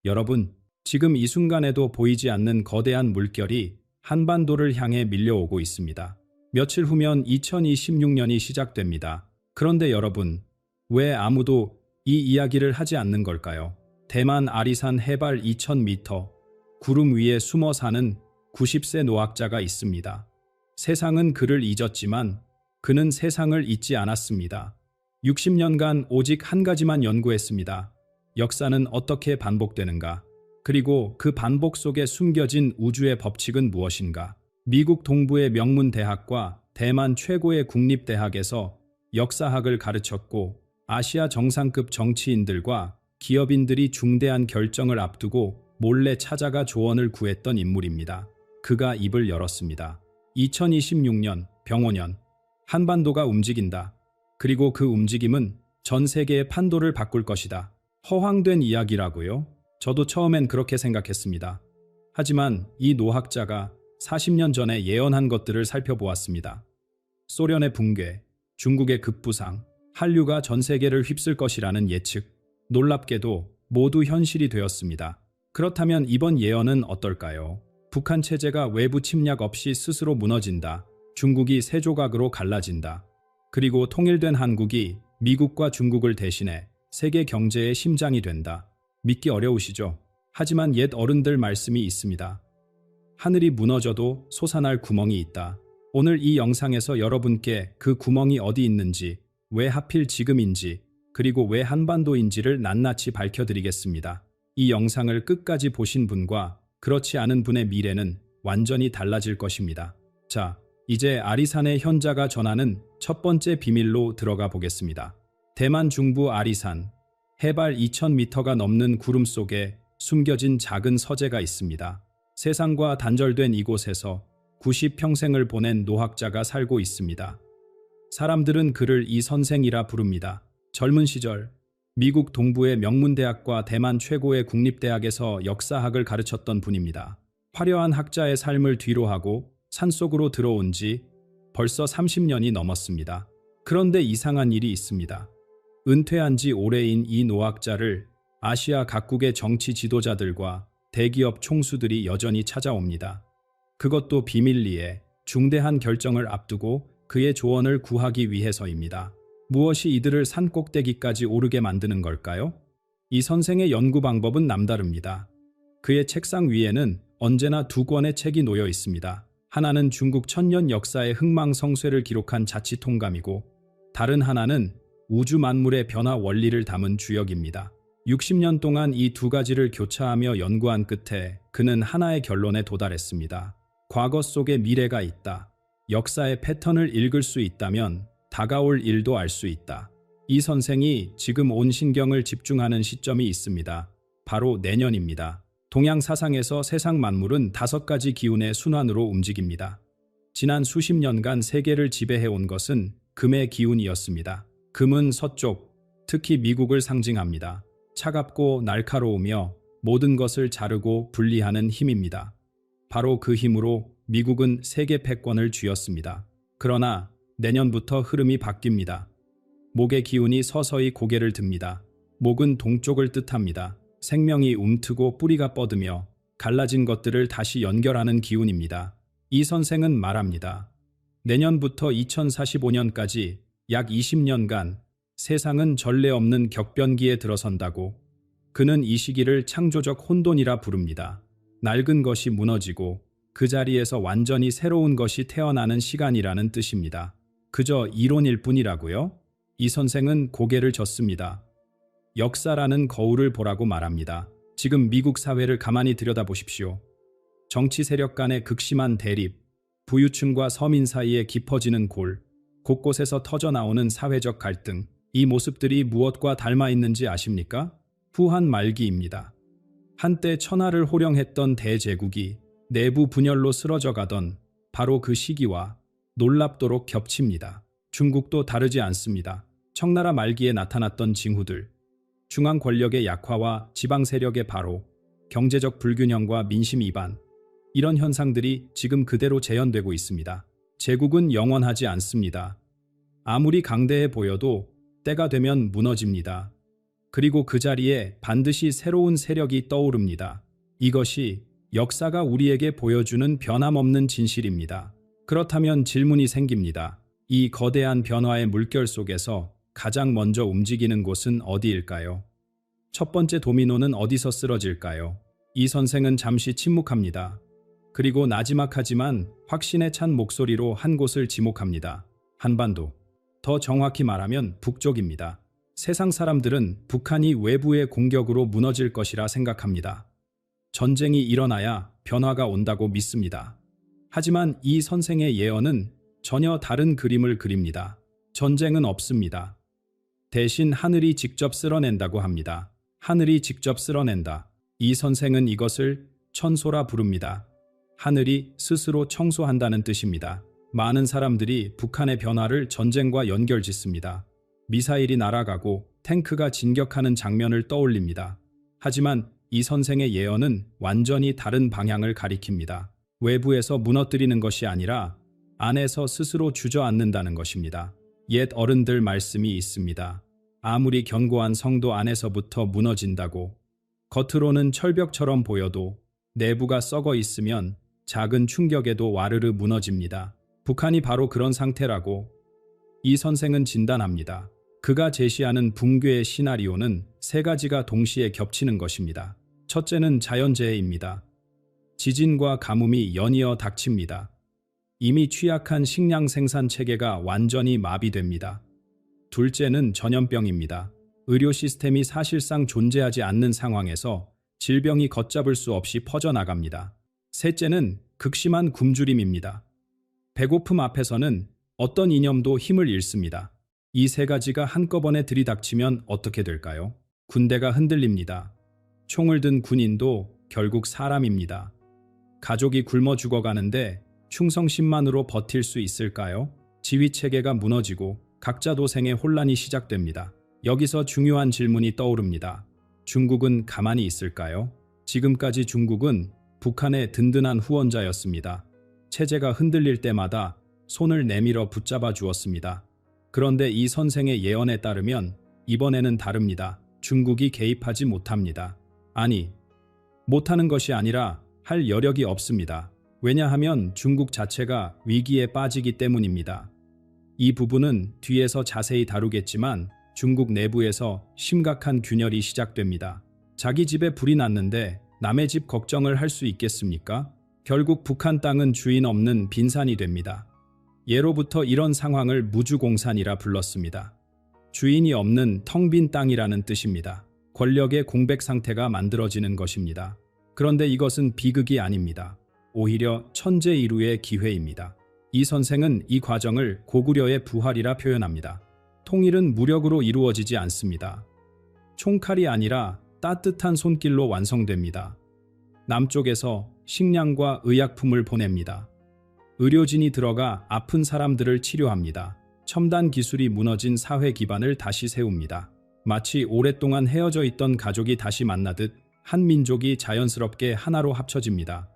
여러분, 지금 이 순간에도 보이지 않는 거대한 물결이 한반도를 향해 밀려오고 있습니다. 며칠 후면 2026년이 시작됩니다. 그런데 여러분, 왜 아무도 이 이야기를 하지 않는 걸까요? 대만 아리산 해발 2000m, 구름 위에 숨어 사는 90세 노학자가 있습니다. 세상은 그를 잊었지만 그는 세상을 잊지 않았습니다. 60년간 오직 한 가지만 연구했습니다. 역사는 어떻게 반복되는가? 그리고 그 반복 속에 숨겨진 우주의 법칙은 무엇인가? 미국 동부의 명문 대학과 대만 최고의 국립대학에서 역사학을 가르쳤고 아시아 정상급 정치인들과 기업인들이 중대한 결정을 앞두고 몰래 찾아가 조언을 구했던 인물입니다. 그가 입을 열었습니다. 2026년 병오년, 한반도가 움직인다. 그리고 그 움직임은 전 세계의 판도를 바꿀 것이다. 허황된 이야기라고요? 저도 처음엔 그렇게 생각했습니다. 하지만 이 노학자가 40년 전에 예언한 것들을 살펴보았습니다. 소련의 붕괴, 중국의 급부상, 한류가 전 세계를 휩쓸 것이라는 예측, 놀랍게도 모두 현실이 되었습니다. 그렇다면 이번 예언은 어떨까요? 북한 체제가 외부 침략 없이 스스로 무너진다. 중국이 세 조각으로 갈라진다. 그리고 통일된 한국이 미국과 중국을 대신해 세계 경제의 심장이 된다. 믿기 어려우시죠? 하지만 옛 어른들 말씀이 있습니다. 하늘이 무너져도 솟아날 구멍이 있다. 오늘 이 영상에서 여러분께 그 구멍이 어디 있는지, 왜 하필 지금인지, 그리고 왜 한반도인지를 낱낱이 밝혀드리겠습니다. 이 영상을 끝까지 보신 분과 그렇지 않은 분의 미래는 완전히 달라질 것입니다. 자, 이제 아리산의 현자가 전하는 첫 번째 비밀로 들어가 보겠습니다. 대만 중부 아리산, 해발 2000m가 넘는 구름 속에 숨겨진 작은 서재가 있습니다. 세상과 단절된 이곳에서 90평생을 보낸 노학자가 살고 있습니다. 사람들은 그를 이 선생이라 부릅니다. 젊은 시절 미국 동부의 명문대학과 대만 최고의 국립대학에서 역사학을 가르쳤던 분입니다. 화려한 학자의 삶을 뒤로하고 산속으로 들어온 지 벌써 30년이 넘었습니다. 그런데 이상한 일이 있습니다. 은퇴한 지 오래인 이 노학자를 아시아 각국의 정치 지도자들과 대기업 총수들이 여전히 찾아옵니다. 그것도 비밀리에 중대한 결정을 앞두고 그의 조언을 구하기 위해서입니다. 무엇이 이들을 산꼭대기까지 오르게 만드는 걸까요? 이 선생의 연구 방법은 남다릅니다. 그의 책상 위에는 언제나 두 권의 책이 놓여 있습니다. 하나는 중국 천년 역사의 흥망성쇠를 기록한 자치통감이고 다른 하나는 우주 만물의 변화 원리를 담은 주역입니다. 60년 동안 이 두 가지를 교차하며 연구한 끝에 그는 하나의 결론에 도달했습니다. 과거 속에 미래가 있다. 역사의 패턴을 읽을 수 있다면 다가올 일도 알 수 있다. 이 선생이 지금 온 신경을 집중하는 시점이 있습니다. 바로 내년입니다. 동양 사상에서 세상 만물은 5가지 기운의 순환으로 움직입니다. 지난 수십 년간 세계를 지배해온 것은 금의 기운이었습니다. 금은 서쪽, 특히 미국을 상징합니다. 차갑고 날카로우며 모든 것을 자르고 분리하는 힘입니다. 바로 그 힘으로 미국은 세계 패권을 쥐었습니다. 그러나 내년부터 흐름이 바뀝니다. 목의 기운이 서서히 고개를 듭니다. 목은 동쪽을 뜻합니다. 생명이 움트고 뿌리가 뻗으며 갈라진 것들을 다시 연결하는 기운입니다. 이 선생은 말합니다. 내년부터 2045년까지 약 20년간 세상은 전례 없는 격변기에 들어선다고. 그는 이 시기를 창조적 혼돈이라 부릅니다. 낡은 것이 무너지고 그 자리에서 완전히 새로운 것이 태어나는 시간이라는 뜻입니다. 그저 이론일 뿐이라고요? 이 선생은 고개를 젓습니다. 역사라는 거울을 보라고 말합니다. 지금 미국 사회를 가만히 들여다보십시오. 정치 세력 간의 극심한 대립, 부유층과 서민 사이에 깊어지는 골, 곳곳에서 터져나오는 사회적 갈등, 이 모습들이 무엇과 닮아 있는지 아십니까? 후한 말기입니다. 한때 천하를 호령했던 대제국이 내부 분열로 쓰러져 가던 바로 그 시기와 놀랍도록 겹칩니다. 중국도 다르지 않습니다. 청나라 말기에 나타났던 징후들, 중앙 권력의 약화와 지방 세력의 발호, 경제적 불균형과 민심 이반, 이런 현상들이 지금 그대로 재현되고 있습니다. 제국은 영원하지 않습니다. 아무리 강대해 보여도 때가 되면 무너집니다. 그리고 그 자리에 반드시 새로운 세력이 떠오릅니다. 이것이 역사가 우리에게 보여주는 변함없는 진실입니다. 그렇다면 질문이 생깁니다. 이 거대한 변화의 물결 속에서 가장 먼저 움직이는 곳은 어디일까요? 첫 번째 도미노는 어디서 쓰러질까요? 이 선생은 잠시 침묵합니다. 그리고 나지막하지만 확신에 찬 목소리로 한 곳을 지목합니다. 한반도. 더 정확히 말하면 북쪽입니다. 세상 사람들은 북한이 외부의 공격으로 무너질 것이라 생각합니다. 전쟁이 일어나야 변화가 온다고 믿습니다. 하지만 이 선생의 예언은 전혀 다른 그림을 그립니다. 전쟁은 없습니다. 대신 하늘이 직접 쓸어낸다고 합니다. 하늘이 직접 쓸어낸다. 이 선생은 이것을 천소라 부릅니다. 하늘이 스스로 청소한다는 뜻입니다. 많은 사람들이 북한의 변화를 전쟁과 연결짓습니다. 미사일이 날아가고 탱크가 진격하는 장면을 떠올립니다. 하지만 이 선생의 예언은 완전히 다른 방향을 가리킵니다. 외부에서 무너뜨리는 것이 아니라 안에서 스스로 주저앉는다는 것입니다. 옛 어른들 말씀이 있습니다. 아무리 견고한 성도 안에서부터 무너진다고. 겉으로는 철벽처럼 보여도 내부가 썩어 있으면 작은 충격에도 와르르 무너집니다. 북한이 바로 그런 상태라고 이 선생은 진단합니다. 그가 제시하는 붕괴의 시나리오는 세 가지가 동시에 겹치는 것입니다. 첫째는 자연재해입니다. 지진과 가뭄이 연이어 닥칩니다. 이미 취약한 식량 생산 체계가 완전히 마비됩니다. 둘째는 전염병입니다. 의료 시스템이 사실상 존재하지 않는 상황에서 질병이 걷잡을 수 없이 퍼져나갑니다. 셋째는 극심한 굶주림입니다. 배고픔 앞에서는 어떤 이념도 힘을 잃습니다. 이 세 가지가 한꺼번에 들이닥치면 어떻게 될까요? 군대가 흔들립니다. 총을 든 군인도 결국 사람입니다. 가족이 굶어 죽어가는데 충성심만으로 버틸 수 있을까요? 지휘체계가 무너지고 각자 도생의 혼란이 시작됩니다. 여기서 중요한 질문이 떠오릅니다. 중국은 가만히 있을까요? 지금까지 중국은 북한의 든든한 후원자였습니다. 체제가 흔들릴 때마다 손을 내밀어 붙잡아 주었습니다. 그런데 이 선생의 예언에 따르면 이번에는 다릅니다. 중국이 개입하지 못합니다. 아니, 못하는 것이 아니라 할 여력이 없습니다. 왜냐하면 중국 자체가 위기에 빠지기 때문입니다. 이 부분은 뒤에서 자세히 다루겠지만 중국 내부에서 심각한 균열이 시작됩니다. 자기 집에 불이 났는데 남의 집 걱정을 할 수 있겠습니까? 결국 북한 땅은 주인 없는 빈산이 됩니다. 예로부터 이런 상황을 무주공산이라 불렀습니다. 주인이 없는 텅 빈 땅이라는 뜻입니다. 권력의 공백 상태가 만들어지는 것입니다. 그런데 이것은 비극이 아닙니다. 오히려 천재일우의 기회입니다. 이 선생은 이 과정을 고구려의 부활이라 표현합니다. 통일은 무력으로 이루어지지 않습니다. 총칼이 아니라 따뜻한 손길로 완성됩니다. 남쪽에서 식량과 의약품을 보냅니다. 의료진이 들어가 아픈 사람들을 치료합니다. 첨단 기술이 무너진 사회 기반을 다시 세웁니다. 마치 오랫동안 헤어져 있던 가족이 다시 만나듯 한 민족이 자연스럽게 하나로 합쳐집니다.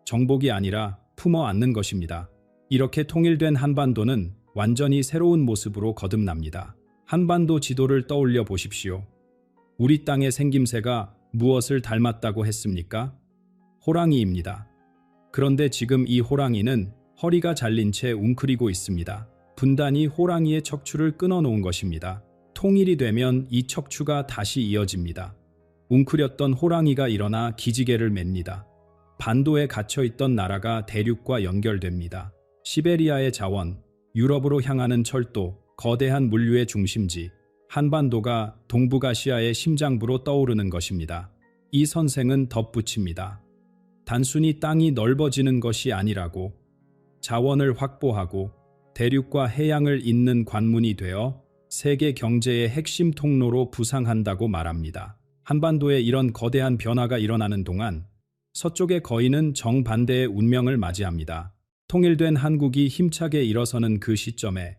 정복이 아니라 품어 안는 것입니다. 이렇게 통일된 한반도는 완전히 새로운 모습으로 거듭납니다. 한반도 지도를 떠올려 보십시오. 우리 땅의 생김새가 무엇을 닮았다고 했습니까? 호랑이입니다. 그런데 지금 이 호랑이는 허리가 잘린 채 웅크리고 있습니다. 분단이 호랑이의 척추를 끊어놓은 것입니다. 통일이 되면 이 척추가 다시 이어집니다. 웅크렸던 호랑이가 일어나 기지개를 맵니다. 반도에 갇혀있던 나라가 대륙과 연결됩니다. 시베리아의 자원, 유럽으로 향하는 철도, 거대한 물류의 중심지, 한반도가 동북아시아의 심장부로 떠오르는 것입니다. 이 선생은 덧붙입니다. 단순히 땅이 넓어지는 것이 아니라고, 자원을 확보하고 대륙과 해양을 잇는 관문이 되어 세계 경제의 핵심 통로로 부상한다고 말합니다. 한반도에 이런 거대한 변화가 일어나는 동안 서쪽의 거인은 정반대의 운명을 맞이합니다. 통일된 한국이 힘차게 일어서는 그 시점에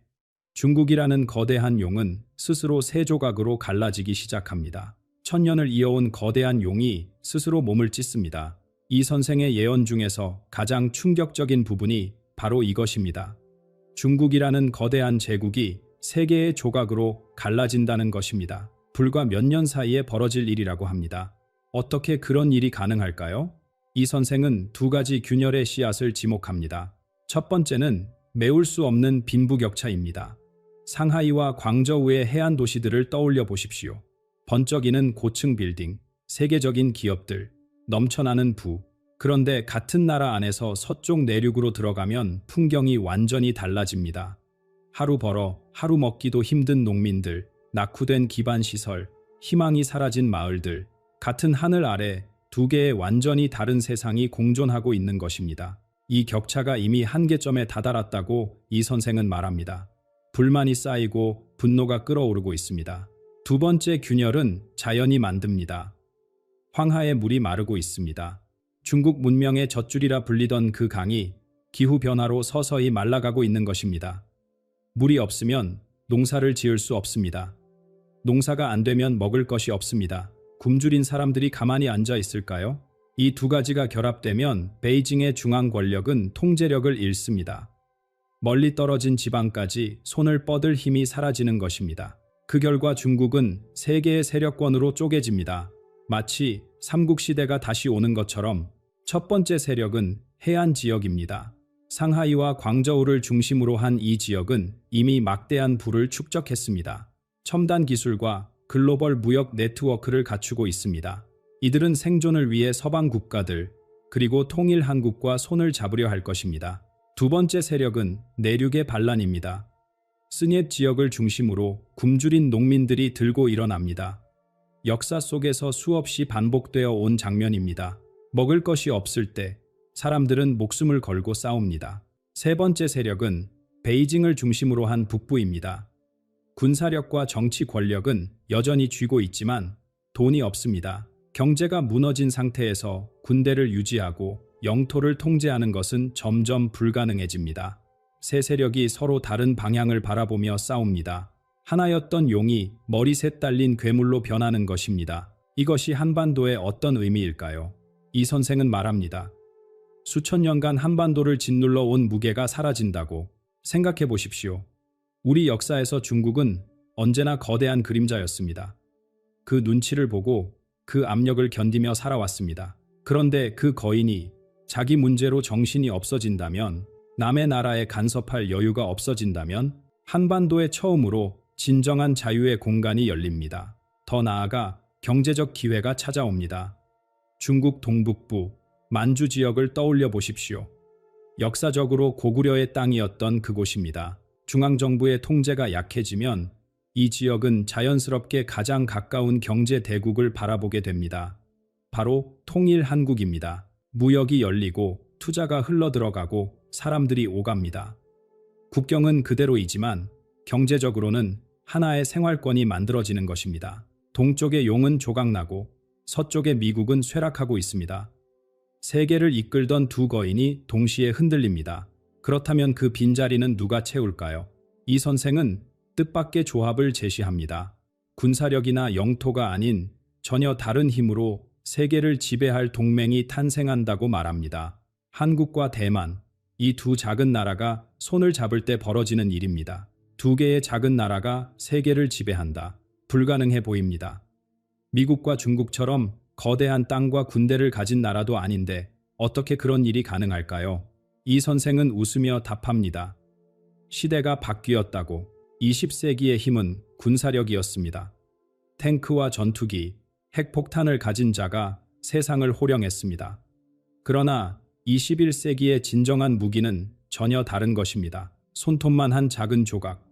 중국이라는 거대한 용은 스스로 세 조각으로 갈라지기 시작합니다. 천년을 이어온 거대한 용이 스스로 몸을 찢습니다. 이 선생의 예언 중에서 가장 충격적인 부분이 바로 이것입니다. 중국이라는 거대한 제국이 세 개의 조각으로 갈라진다는 것입니다. 불과 몇 년 사이에 벌어질 일이라고 합니다. 어떻게 그런 일이 가능할까요? 이 선생은 두 가지 균열의 씨앗을 지목합니다. 첫 번째는 메울 수 없는 빈부격차입니다. 상하이와 광저우의 해안 도시들을 떠올려 보십시오. 번쩍이는 고층 빌딩, 세계적인 기업들, 넘쳐나는 부. 그런데 같은 나라 안에서 서쪽 내륙으로 들어가면 풍경이 완전히 달라집니다. 하루 벌어 하루 먹기도 힘든 농민들, 낙후된 기반시설, 희망이 사라진 마을들, 같은 하늘 아래 두 개의 완전히 다른 세상이 공존하고 있는 것입니다. 이 격차가 이미 한계점에 다다랐다고 이 선생은 말합니다. 불만이 쌓이고 분노가 끓어오르고 있습니다. 두 번째 균열은 자연이 만듭니다. 황하의 물이 마르고 있습니다. 중국 문명의 젖줄이라 불리던 그 강이 기후변화로 서서히 말라가고 있는 것입니다. 물이 없으면 농사를 지을 수 없습니다. 농사가 안 되면 먹을 것이 없습니다. 굶주린 사람들이 가만히 앉아 있을까요? 이 두 가지가 결합되면 베이징의 중앙 권력은 통제력을 잃습니다. 멀리 떨어진 지방까지 손을 뻗을 힘이 사라지는 것입니다. 그 결과 중국은 세계의 세력권으로 쪼개집니다. 마치 삼국시대가 다시 오는 것처럼 첫 번째 세력은 해안 지역입니다. 상하이와 광저우를 중심으로 한 이 지역은 이미 막대한 부를 축적했습니다. 첨단 기술과 글로벌 무역 네트워크를 갖추고 있습니다. 이들은 생존을 위해 서방 국가들 그리고 통일 한국과 손을 잡으려 할 것입니다. 두 번째 세력은 내륙의 반란입니다. 스녜 지역을 중심으로 굶주린 농민들이 들고 일어납니다. 역사 속에서 수없이 반복되어 온 장면입니다. 먹을 것이 없을 때 사람들은 목숨을 걸고 싸웁니다. 세 번째 세력은 베이징을 중심으로 한 북부입니다. 군사력과 정치 권력은 여전히 쥐고 있지만 돈이 없습니다. 경제가 무너진 상태에서 군대를 유지하고 영토를 통제하는 것은 점점 불가능해집니다. 세 세력이 서로 다른 방향을 바라보며 싸웁니다. 하나였던 용이 머리셋 달린 괴물로 변하는 것입니다. 이것이 한반도의 어떤 의미일까요? 이 선생은 말합니다. 수천 년간 한반도를 짓눌러 온 무게가 사라진다고 생각해 보십시오. 우리 역사에서 중국은 언제나 거대한 그림자였습니다. 그 눈치를 보고 그 압력을 견디며 살아왔습니다. 그런데 그 거인이 자기 문제로 정신이 없어진다면, 남의 나라에 간섭할 여유가 없어진다면 한반도에 처음으로 진정한 자유의 공간이 열립니다. 더 나아가 경제적 기회가 찾아옵니다. 중국 동북부 만주 지역을 떠올려 보십시오. 역사적으로 고구려의 땅이었던 그곳입니다. 중앙정부의 통제가 약해지면 이 지역은 자연스럽게 가장 가까운 경제 대국을 바라보게 됩니다. 바로 통일 한국입니다. 무역이 열리고 투자가 흘러들어가고 사람들이 오갑니다. 국경은 그대로이지만 경제적으로는 하나의 생활권이 만들어지는 것입니다. 동쪽의 용은 조각나고 서쪽의 미국은 쇠락하고 있습니다. 세계를 이끌던 두 거인이 동시에 흔들립니다. 그렇다면 그 빈자리는 누가 채울까요? 이 선생은 뜻밖의 조합을 제시합니다. 군사력이나 영토가 아닌 전혀 다른 힘으로 세계를 지배할 동맹이 탄생한다고 말합니다. 한국과 대만, 이 두 작은 나라가 손을 잡을 때 벌어지는 일입니다. 두 개의 작은 나라가 세계를 지배한다. 불가능해 보입니다. 미국과 중국처럼 거대한 땅과 군대를 가진 나라도 아닌데 어떻게 그런 일이 가능할까요? 이 선생은 웃으며 답합니다. 시대가 바뀌었다고. 20세기의 힘은 군사력이었습니다. 탱크와 전투기, 핵폭탄을 가진 자가 세상을 호령했습니다. 그러나 21세기의 진정한 무기는 전혀 다른 것입니다. 손톱만 한 작은 조각.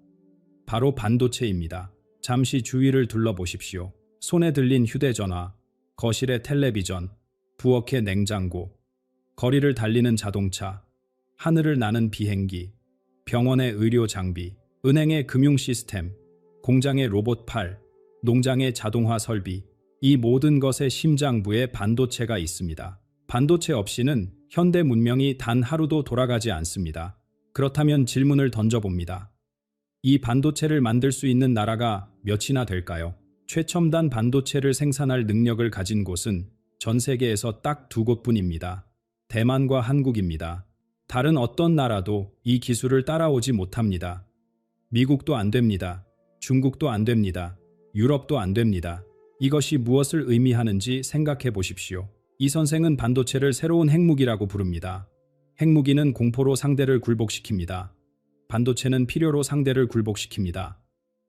바로 반도체입니다. 잠시 주위를 둘러보십시오. 손에 들린 휴대전화, 거실의 텔레비전, 부엌의 냉장고, 거리를 달리는 자동차, 하늘을 나는 비행기, 병원의 의료 장비, 은행의 금융 시스템, 공장의 로봇팔, 농장의 자동화 설비, 이 모든 것의 심장부에 반도체가 있습니다. 반도체 없이는 현대 문명이 단 하루도 돌아가지 않습니다. 그렇다면 질문을 던져봅니다. 이 반도체를 만들 수 있는 나라가 몇이나 될까요? 최첨단 반도체를 생산할 능력을 가진 곳은 전 세계에서 딱 두 곳뿐입니다. 대만과 한국입니다. 다른 어떤 나라도 이 기술을 따라오지 못합니다. 미국도 안 됩니다. 중국도 안 됩니다. 유럽도 안 됩니다. 이것이 무엇을 의미하는지 생각해 보십시오. 이 선생은 반도체를 새로운 핵무기라고 부릅니다. 핵무기는 공포로 상대를 굴복시킵니다. 반도체는 필요로 상대를 굴복시킵니다.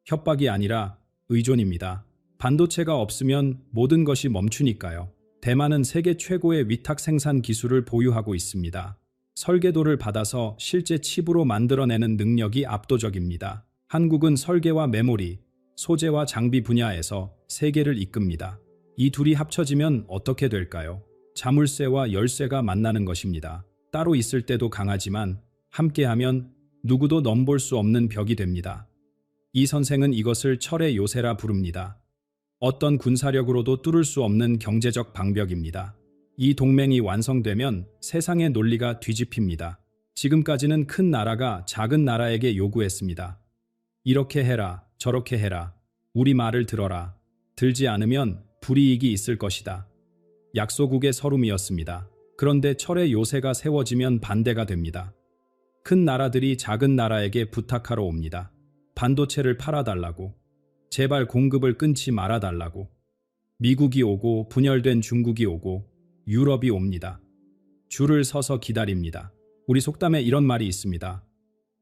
협박이 아니라 의존입니다. 반도체가 없으면 모든 것이 멈추니까요. 대만은 세계 최고의 위탁 생산 기술을 보유하고 있습니다. 설계도를 받아서 실제 칩으로 만들어내는 능력이 압도적입니다. 한국은 설계와 메모리, 소재와 장비 분야에서 세계를 이끕니다. 이 둘이 합쳐지면 어떻게 될까요? 자물쇠와 열쇠가 만나는 것입니다. 따로 있을 때도 강하지만 함께하면 누구도 넘볼 수 없는 벽이 됩니다. 이 선생은 이것을 철의 요새라 부릅니다. 어떤 군사력으로도 뚫을 수 없는 경제적 방벽입니다. 이 동맹이 완성되면 세상의 논리가 뒤집힙니다. 지금까지는 큰 나라가 작은 나라에게 요구했습니다. 이렇게 해라, 저렇게 해라, 우리 말을 들어라. 들지 않으면 불이익이 있을 것이다. 약소국의 서름이었습니다. 그런데 철의 요새가 세워지면 반대가 됩니다. 큰 나라들이 작은 나라에게 부탁하러 옵니다. 반도체를 팔아달라고. 제발 공급을 끊지 말아달라고. 미국이 오고 분열된 중국이 오고 유럽이 옵니다. 줄을 서서 기다립니다. 우리 속담에 이런 말이 있습니다.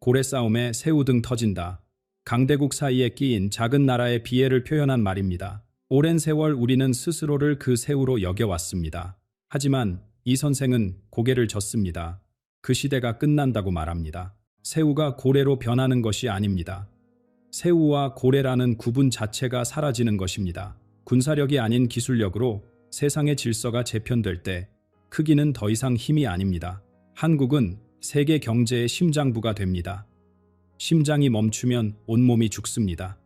고래 싸움에 새우등 터진다. 강대국 사이에 끼인 작은 나라의 비애를 표현한 말입니다. 오랜 세월 우리는 스스로를 그 새우로 여겨왔습니다. 하지만 이 선생은 고개를 젓습니다. 그 시대가 끝난다고 말합니다. 새우가 고래로 변하는 것이 아닙니다. 새우와 고래라는 구분 자체가 사라지는 것입니다. 군사력이 아닌 기술력으로 세상의 질서가 재편될 때 크기는 더 이상 힘이 아닙니다. 한국은 세계 경제의 심장부가 됩니다. 심장이 멈추면 온몸이 죽습니다.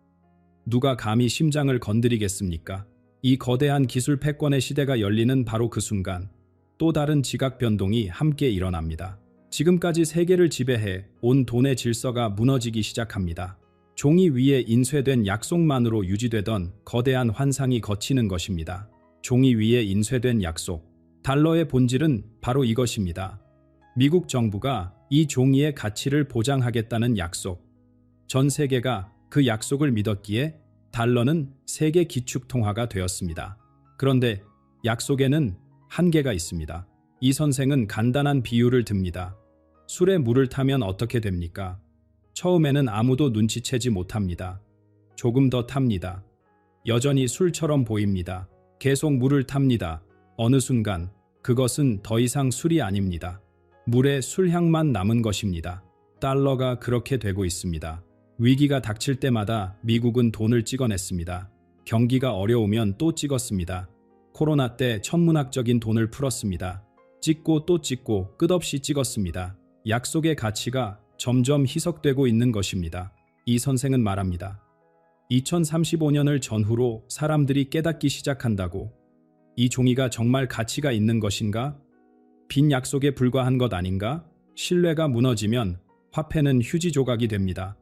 누가 감히 심장을 건드리겠습니까? 이 거대한 기술 패권의 시대가 열리는 바로 그 순간 또 다른 지각 변동이 함께 일어납니다. 지금까지 세계를 지배해 온 돈의 질서가 무너지기 시작합니다. 종이 위에 인쇄된 약속만으로 유지되던 거대한 환상이 걷히는 것입니다. 종이 위에 인쇄된 약속. 달러의 본질은 바로 이것입니다. 미국 정부가 이 종이의 가치를 보장하겠다는 약속. 전 세계가 그 약속을 믿었기에 달러는 세계 기축통화가 되었습니다. 그런데 약속에는 한계가 있습니다. 이 선생은 간단한 비유를 듭니다. 술에 물을 타면 어떻게 됩니까? 처음에는 아무도 눈치채지 못합니다. 조금 더 탑니다. 여전히 술처럼 보입니다. 계속 물을 탑니다. 어느 순간 그것은 더 이상 술이 아닙니다. 물에 술향만 남은 것입니다. 달러가 그렇게 되고 있습니다. 위기가 닥칠 때마다 미국은 돈을 찍어냈습니다. 경기가 어려우면 또 찍었습니다. 코로나 때 천문학적인 돈을 풀었습니다. 찍고 또 찍고 끝없이 찍었습니다. 약속의 가치가 점점 희석되고 있는 것입니다. 이 선생은 말합니다. 2035년을 전후로 사람들이 깨닫기 시작한다고. 이 종이가 정말 가치가 있는 것인가? 빈 약속에 불과한 것 아닌가? 신뢰가 무너지면 화폐는 휴지 조각이 됩니다.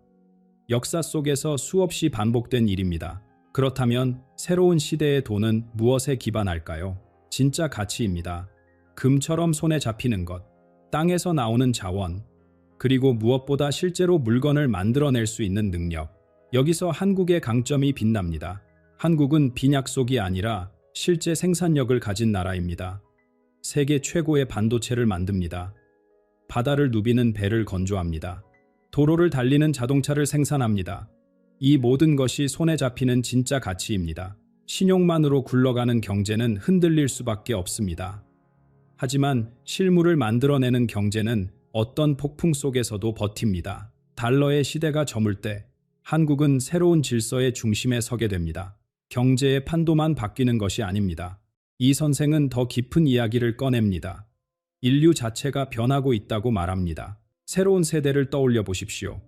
역사 속에서 수없이 반복된 일입니다. 그렇다면 새로운 시대의 돈은 무엇에 기반할까요? 진짜 가치입니다. 금처럼 손에 잡히는 것, 땅에서 나오는 자원, 그리고 무엇보다 실제로 물건을 만들어낼 수 있는 능력. 여기서 한국의 강점이 빛납니다. 한국은 빈 약속이 아니라 실제 생산력을 가진 나라입니다. 세계 최고의 반도체를 만듭니다. 바다를 누비는 배를 건조합니다. 도로를 달리는 자동차를 생산합니다. 이 모든 것이 손에 잡히는 진짜 가치입니다. 신용만으로 굴러가는 경제는 흔들릴 수밖에 없습니다. 하지만 실물을 만들어내는 경제는 어떤 폭풍 속에서도 버팁니다. 달러의 시대가 저물 때 한국은 새로운 질서의 중심에 서게 됩니다. 경제의 판도만 바뀌는 것이 아닙니다. 이 선생은 더 깊은 이야기를 꺼냅니다. 인류 자체가 변하고 있다고 말합니다. 새로운 세대를 떠올려 보십시오.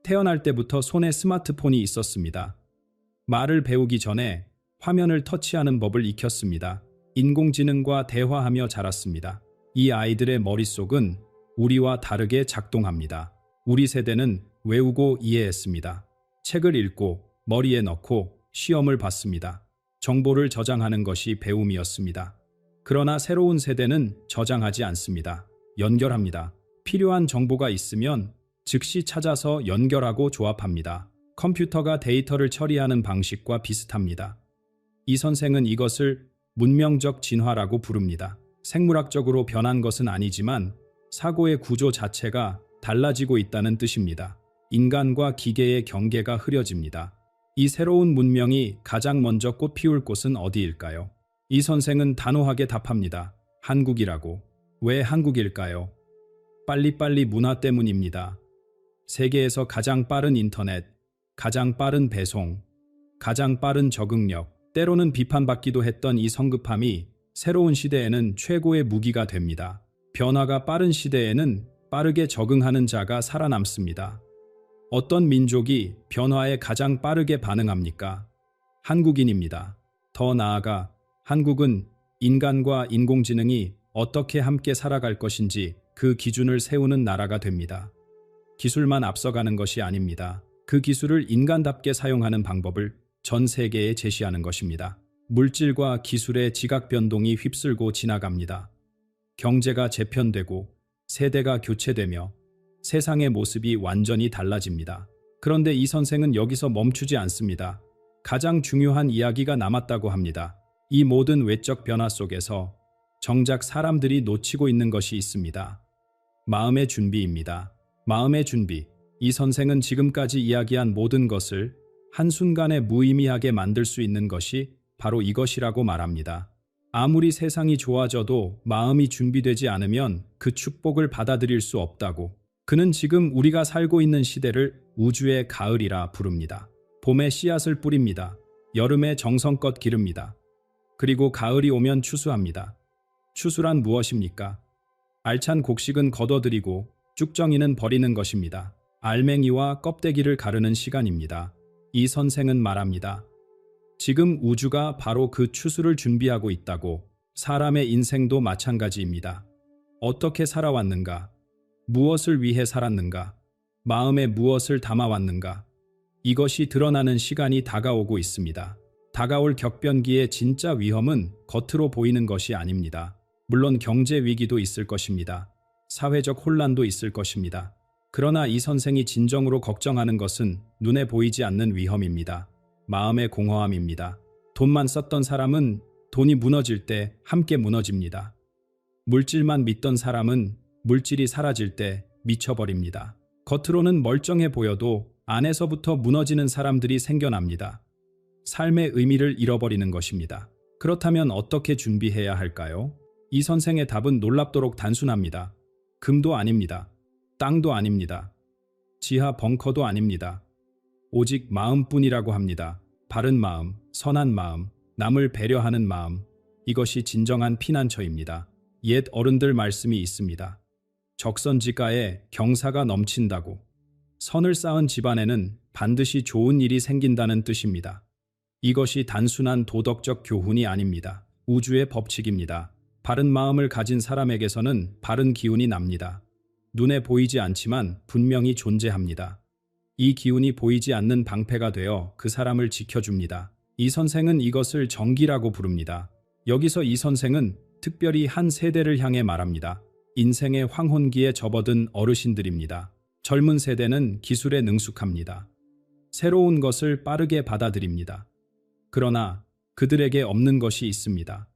태어날 때부터 손에 스마트폰이 있었습니다. 말을 배우기 전에 화면을 터치하는 법을 익혔습니다. 인공지능과 대화하며 자랐습니다. 이 아이들의 머릿속은 우리와 다르게 작동합니다. 우리 세대는 외우고 이해했습니다. 책을 읽고 머리에 넣고 시험을 봤습니다. 정보를 저장하는 것이 배움이었습니다. 그러나 새로운 세대는 저장하지 않습니다. 연결합니다. 필요한 정보가 있으면 즉시 찾아서 연결하고 조합합니다. 컴퓨터가 데이터를 처리하는 방식과 비슷합니다. 이 선생은 이것을 문명적 진화라고 부릅니다. 생물학적으로 변한 것은 아니지만 사고의 구조 자체가 달라지고 있다는 뜻입니다. 인간과 기계의 경계가 흐려집니다. 이 새로운 문명이 가장 먼저 꽃피울 곳은 어디일까요? 이 선생은 단호하게 답합니다. 한국이라고. 왜 한국일까요? 빨리빨리 문화 때문입니다. 세계에서 가장 빠른 인터넷, 가장 빠른 배송, 가장 빠른 적응력, 때로는 비판받기도 했던 이 성급함이 새로운 시대에는 최고의 무기가 됩니다. 변화가 빠른 시대에는 빠르게 적응하는 자가 살아남습니다. 어떤 민족이 변화에 가장 빠르게 반응합니까? 한국인입니다. 더 나아가 한국은 인간과 인공지능이 어떻게 함께 살아갈 것인지 그 기준을 세우는 나라가 됩니다. 기술만 앞서가는 것이 아닙니다. 그 기술을 인간답게 사용하는 방법을 전 세계에 제시하는 것입니다. 물질과 기술의 지각 변동이 휩쓸고 지나갑니다. 경제가 재편되고 세대가 교체되며 세상의 모습이 완전히 달라집니다. 그런데 이 선생은 여기서 멈추지 않습니다. 가장 중요한 이야기가 남았다고 합니다. 이 모든 외적 변화 속에서 정작 사람들이 놓치고 있는 것이 있습니다. 마음의 준비입니다. 마음의 준비. 이 선생은 지금까지 이야기한 모든 것을 한순간에 무의미하게 만들 수 있는 것이 바로 이것이라고 말합니다. 아무리 세상이 좋아져도 마음이 준비되지 않으면 그 축복을 받아들일 수 없다고. 그는 지금 우리가 살고 있는 시대를 우주의 가을이라 부릅니다. 봄에 씨앗을 뿌립니다. 여름에 정성껏 기릅니다. 그리고 가을이 오면 추수합니다. 추수란 무엇입니까? 알찬 곡식은 거둬들이고 쭉정이는 버리는 것입니다. 알맹이와 껍데기를 가르는 시간입니다. 이 선생은 말합니다. 지금 우주가 바로 그 추수를 준비하고 있다고. 사람의 인생도 마찬가지입니다. 어떻게 살아왔는가? 무엇을 위해 살았는가? 마음에 무엇을 담아왔는가? 이것이 드러나는 시간이 다가오고 있습니다. 다가올 격변기의 진짜 위험은 겉으로 보이는 것이 아닙니다. 물론 경제 위기도 있을 것입니다. 사회적 혼란도 있을 것입니다. 그러나 이 선생이 진정으로 걱정하는 것은 눈에 보이지 않는 위험입니다. 마음의 공허함입니다. 돈만 썼던 사람은 돈이 무너질 때 함께 무너집니다. 물질만 믿던 사람은 물질이 사라질 때 미쳐버립니다. 겉으로는 멀쩡해 보여도 안에서부터 무너지는 사람들이 생겨납니다. 삶의 의미를 잃어버리는 것입니다. 그렇다면 어떻게 준비해야 할까요? 이 선생의 답은 놀랍도록 단순합니다. 금도 아닙니다. 땅도 아닙니다. 지하 벙커도 아닙니다. 오직 마음뿐이라고 합니다. 바른 마음, 선한 마음, 남을 배려하는 마음. 이것이 진정한 피난처입니다. 옛 어른들 말씀이 있습니다. 적선지가에 경사가 넘친다고. 선을 쌓은 집안에는 반드시 좋은 일이 생긴다는 뜻입니다. 이것이 단순한 도덕적 교훈이 아닙니다. 우주의 법칙입니다. 바른 마음을 가진 사람에게서는 바른 기운이 납니다. 눈에 보이지 않지만 분명히 존재합니다. 이 기운이 보이지 않는 방패가 되어 그 사람을 지켜줍니다. 이 선생은 이것을 정기라고 부릅니다. 여기서 이 선생은 특별히 한 세대를 향해 말합니다. 인생의 황혼기에 접어든 어르신들입니다. 젊은 세대는 기술에 능숙합니다. 새로운 것을 빠르게 받아들입니다. 그러나 그들에게 없는 것이 있습니다.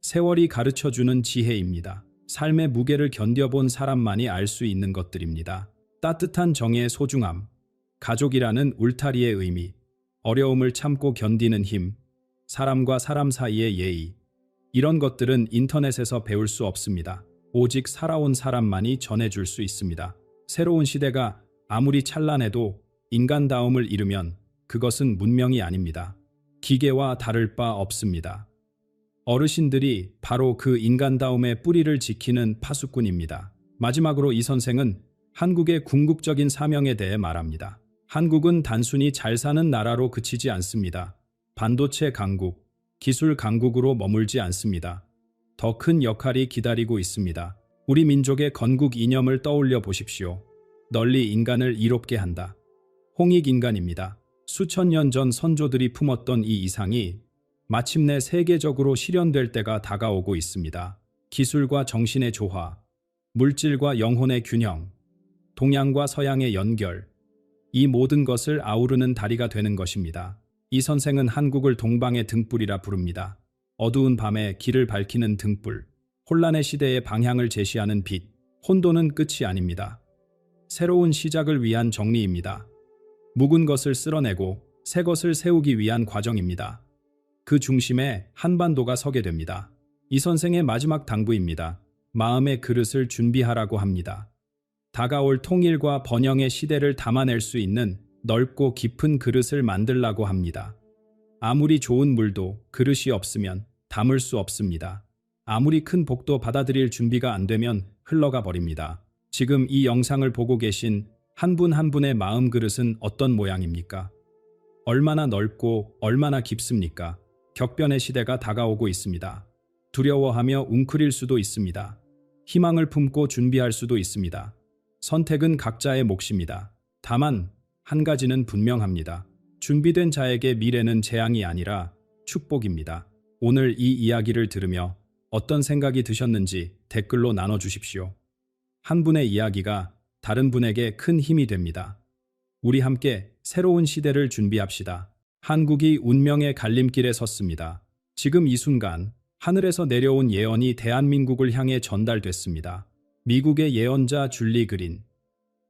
세월이 가르쳐주는 지혜입니다. 삶의 무게를 견뎌본 사람만이 알 수 있는 것들입니다. 따뜻한 정의 소중함, 가족이라는 울타리의 의미, 어려움을 참고 견디는 힘, 사람과 사람 사이의 예의. 이런 것들은 인터넷에서 배울 수 없습니다. 오직 살아온 사람만이 전해줄 수 있습니다. 새로운 시대가 아무리 찬란해도 인간다움을 잃으면 그것은 문명이 아닙니다. 기계와 다를 바 없습니다. 어르신들이 바로 그 인간다움의 뿌리를 지키는 파수꾼입니다. 마지막으로 이 선생은 한국의 궁극적인 사명에 대해 말합니다. 한국은 단순히 잘 사는 나라로 그치지 않습니다. 반도체 강국, 기술 강국으로 머물지 않습니다. 더 큰 역할이 기다리고 있습니다. 우리 민족의 건국 이념을 떠올려 보십시오. 널리 인간을 이롭게 한다. 홍익인간입니다. 수천 년 전 선조들이 품었던 이 이상이 마침내 세계적으로 실현될 때가 다가오고 있습니다. 기술과 정신의 조화, 물질과 영혼의 균형, 동양과 서양의 연결. 이 모든 것을 아우르는 다리가 되는 것입니다. 이 선생은 한국을 동방의 등불이라 부릅니다. 어두운 밤에 길을 밝히는 등불, 혼란의 시대의 방향을 제시하는 빛, 혼돈은 끝이 아닙니다. 새로운 시작을 위한 정리입니다. 묵은 것을 쓸어내고 새 것을 세우기 위한 과정입니다. 그 중심에 한반도가 서게 됩니다. 이 선생의 마지막 당부입니다. 마음의 그릇을 준비하라고 합니다. 다가올 통일과 번영의 시대를 담아낼 수 있는 넓고 깊은 그릇을 만들라고 합니다. 아무리 좋은 물도 그릇이 없으면 담을 수 없습니다. 아무리 큰 복도 받아들일 준비가 안 되면 흘러가 버립니다. 지금 이 영상을 보고 계신 한 분 한 분의 마음 그릇은 어떤 모양입니까? 얼마나 넓고 얼마나 깊습니까? 격변의 시대가 다가오고 있습니다. 두려워하며 웅크릴 수도 있습니다. 희망을 품고 준비할 수도 있습니다. 선택은 각자의 몫입니다. 다만 한 가지는 분명합니다. 준비된 자에게 미래는 재앙이 아니라 축복입니다. 오늘 이 이야기를 들으며 어떤 생각이 드셨는지 댓글로 나눠주십시오. 한 분의 이야기가 다른 분에게 큰 힘이 됩니다. 우리 함께 새로운 시대를 준비합시다. 한국이 운명의 갈림길에 섰습니다. 지금 이 순간 하늘에서 내려온 예언이 대한민국을 향해 전달됐습니다. 미국의 예언자 줄리 그린.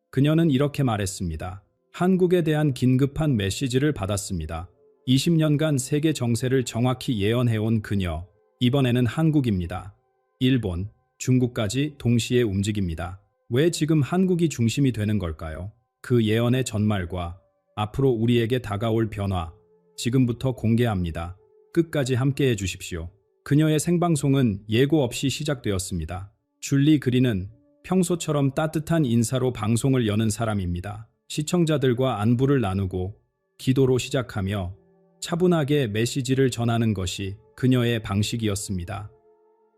그녀는 이렇게 말했습니다. 한국에 대한 긴급한 메시지를 받았습니다. 20년간 세계 정세를 정확히 예언해온 그녀. 이번에는 한국입니다. 일본, 중국까지 동시에 움직입니다. 왜 지금 한국이 중심이 되는 걸까요? 그 예언의 전말과 앞으로 우리에게 다가올 변화, 지금부터 공개합니다. 끝까지 함께해 주십시오. 그녀의 생방송은 예고 없이 시작되었습니다. 줄리 그린은 평소처럼 따뜻한 인사로 방송을 여는 사람입니다. 시청자들과 안부를 나누고 기도로 시작하며 차분하게 메시지를 전하는 것이 그녀의 방식이었습니다.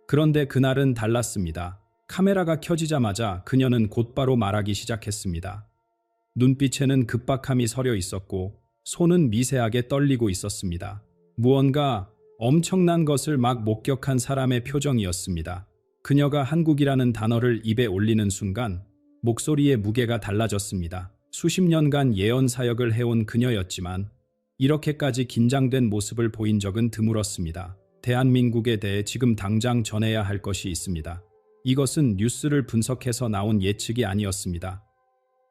그런데 그날은 달랐습니다. 카메라가 켜지자마자 그녀는 곧바로 말하기 시작했습니다. 눈빛에는 급박함이 서려 있었고 손은 미세하게 떨리고 있었습니다. 무언가 엄청난 것을 막 목격한 사람의 표정이었습니다. 그녀가 한국이라는 단어를 입에 올리는 순간 목소리의 무게가 달라졌습니다. 수십 년간 예언 사역을 해온 그녀였지만 이렇게까지 긴장된 모습을 보인 적은 드물었습니다. 대한민국에 대해 지금 당장 전해야 할 것이 있습니다. 이것은 뉴스를 분석해서 나온 예측이 아니었습니다.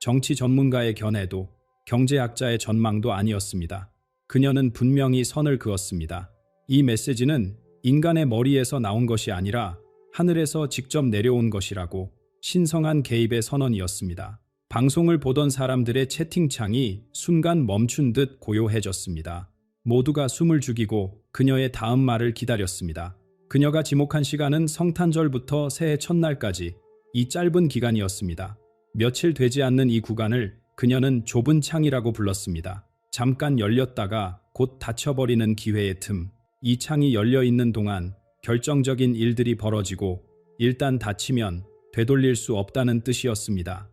정치 전문가의 견해도 경제학자의 전망도 아니었습니다. 그녀는 분명히 선을 그었습니다. 이 메시지는 인간의 머리에서 나온 것이 아니라 하늘에서 직접 내려온 것이라고 신성한 개입의 선언이었습니다. 방송을 보던 사람들의 채팅창이 순간 멈춘 듯 고요해졌습니다. 모두가 숨을 죽이고 그녀의 다음 말을 기다렸습니다. 그녀가 지목한 시간은 성탄절부터 새해 첫날까지 이 짧은 기간이었습니다. 며칠 되지 않는 이 구간을 그녀는 좁은 창이라고 불렀습니다. 잠깐 열렸다가 곧 닫혀버리는 기회의 틈. 이 창이 열려있는 동안 결정적인 일들이 벌어지고 일단 닫히면 되돌릴 수 없다는 뜻이었습니다.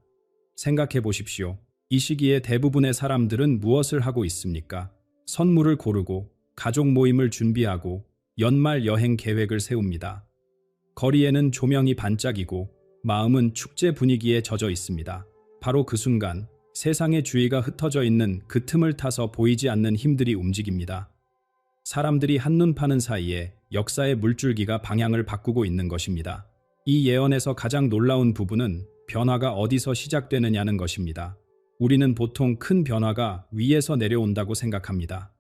생각해 보십시오. 이 시기에 대부분의 사람들은 무엇을 하고 있습니까? 선물을 고르고 가족 모임을 준비하고 연말 여행 계획을 세웁니다. 거리에는 조명이 반짝이고 마음은 축제 분위기에 젖어 있습니다. 바로 그 순간 세상의 주의가 흩어져 있는 그 틈을 타서 보이지 않는 힘들이 움직입니다. 사람들이 한눈 파는 사이에 역사의 물줄기가 방향을 바꾸고 있는 것입니다. 이 예언에서 가장 놀라운 부분은 변화가 어디서 시작되느냐는 것입니다. 우리는 보통 큰 변화가 위에서 내려온다고 생각합니다.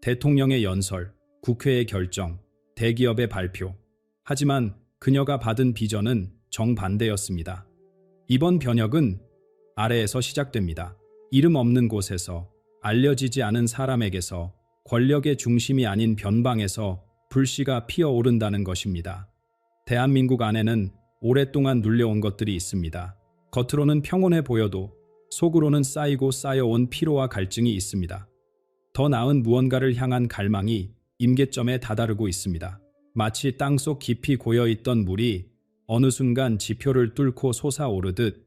대통령의 연설, 국회의 결정, 대기업의 발표. 하지만 그녀가 받은 비전은 정반대였습니다. 이번 변혁은 아래에서 시작됩니다. 이름 없는 곳에서, 알려지지 않은 사람에게서, 권력의 중심이 아닌 변방에서 불씨가 피어오른다는 것입니다. 대한민국 안에는 오랫동안 눌려온 것들이 있습니다. 겉으로는 평온해 보여도 속으로는 쌓이고 쌓여온 피로와 갈증이 있습니다. 더 나은 무언가를 향한 갈망이 임계점에 다다르고 있습니다. 마치 땅속 깊이 고여있던 물이 어느 순간 지표를 뚫고 솟아오르듯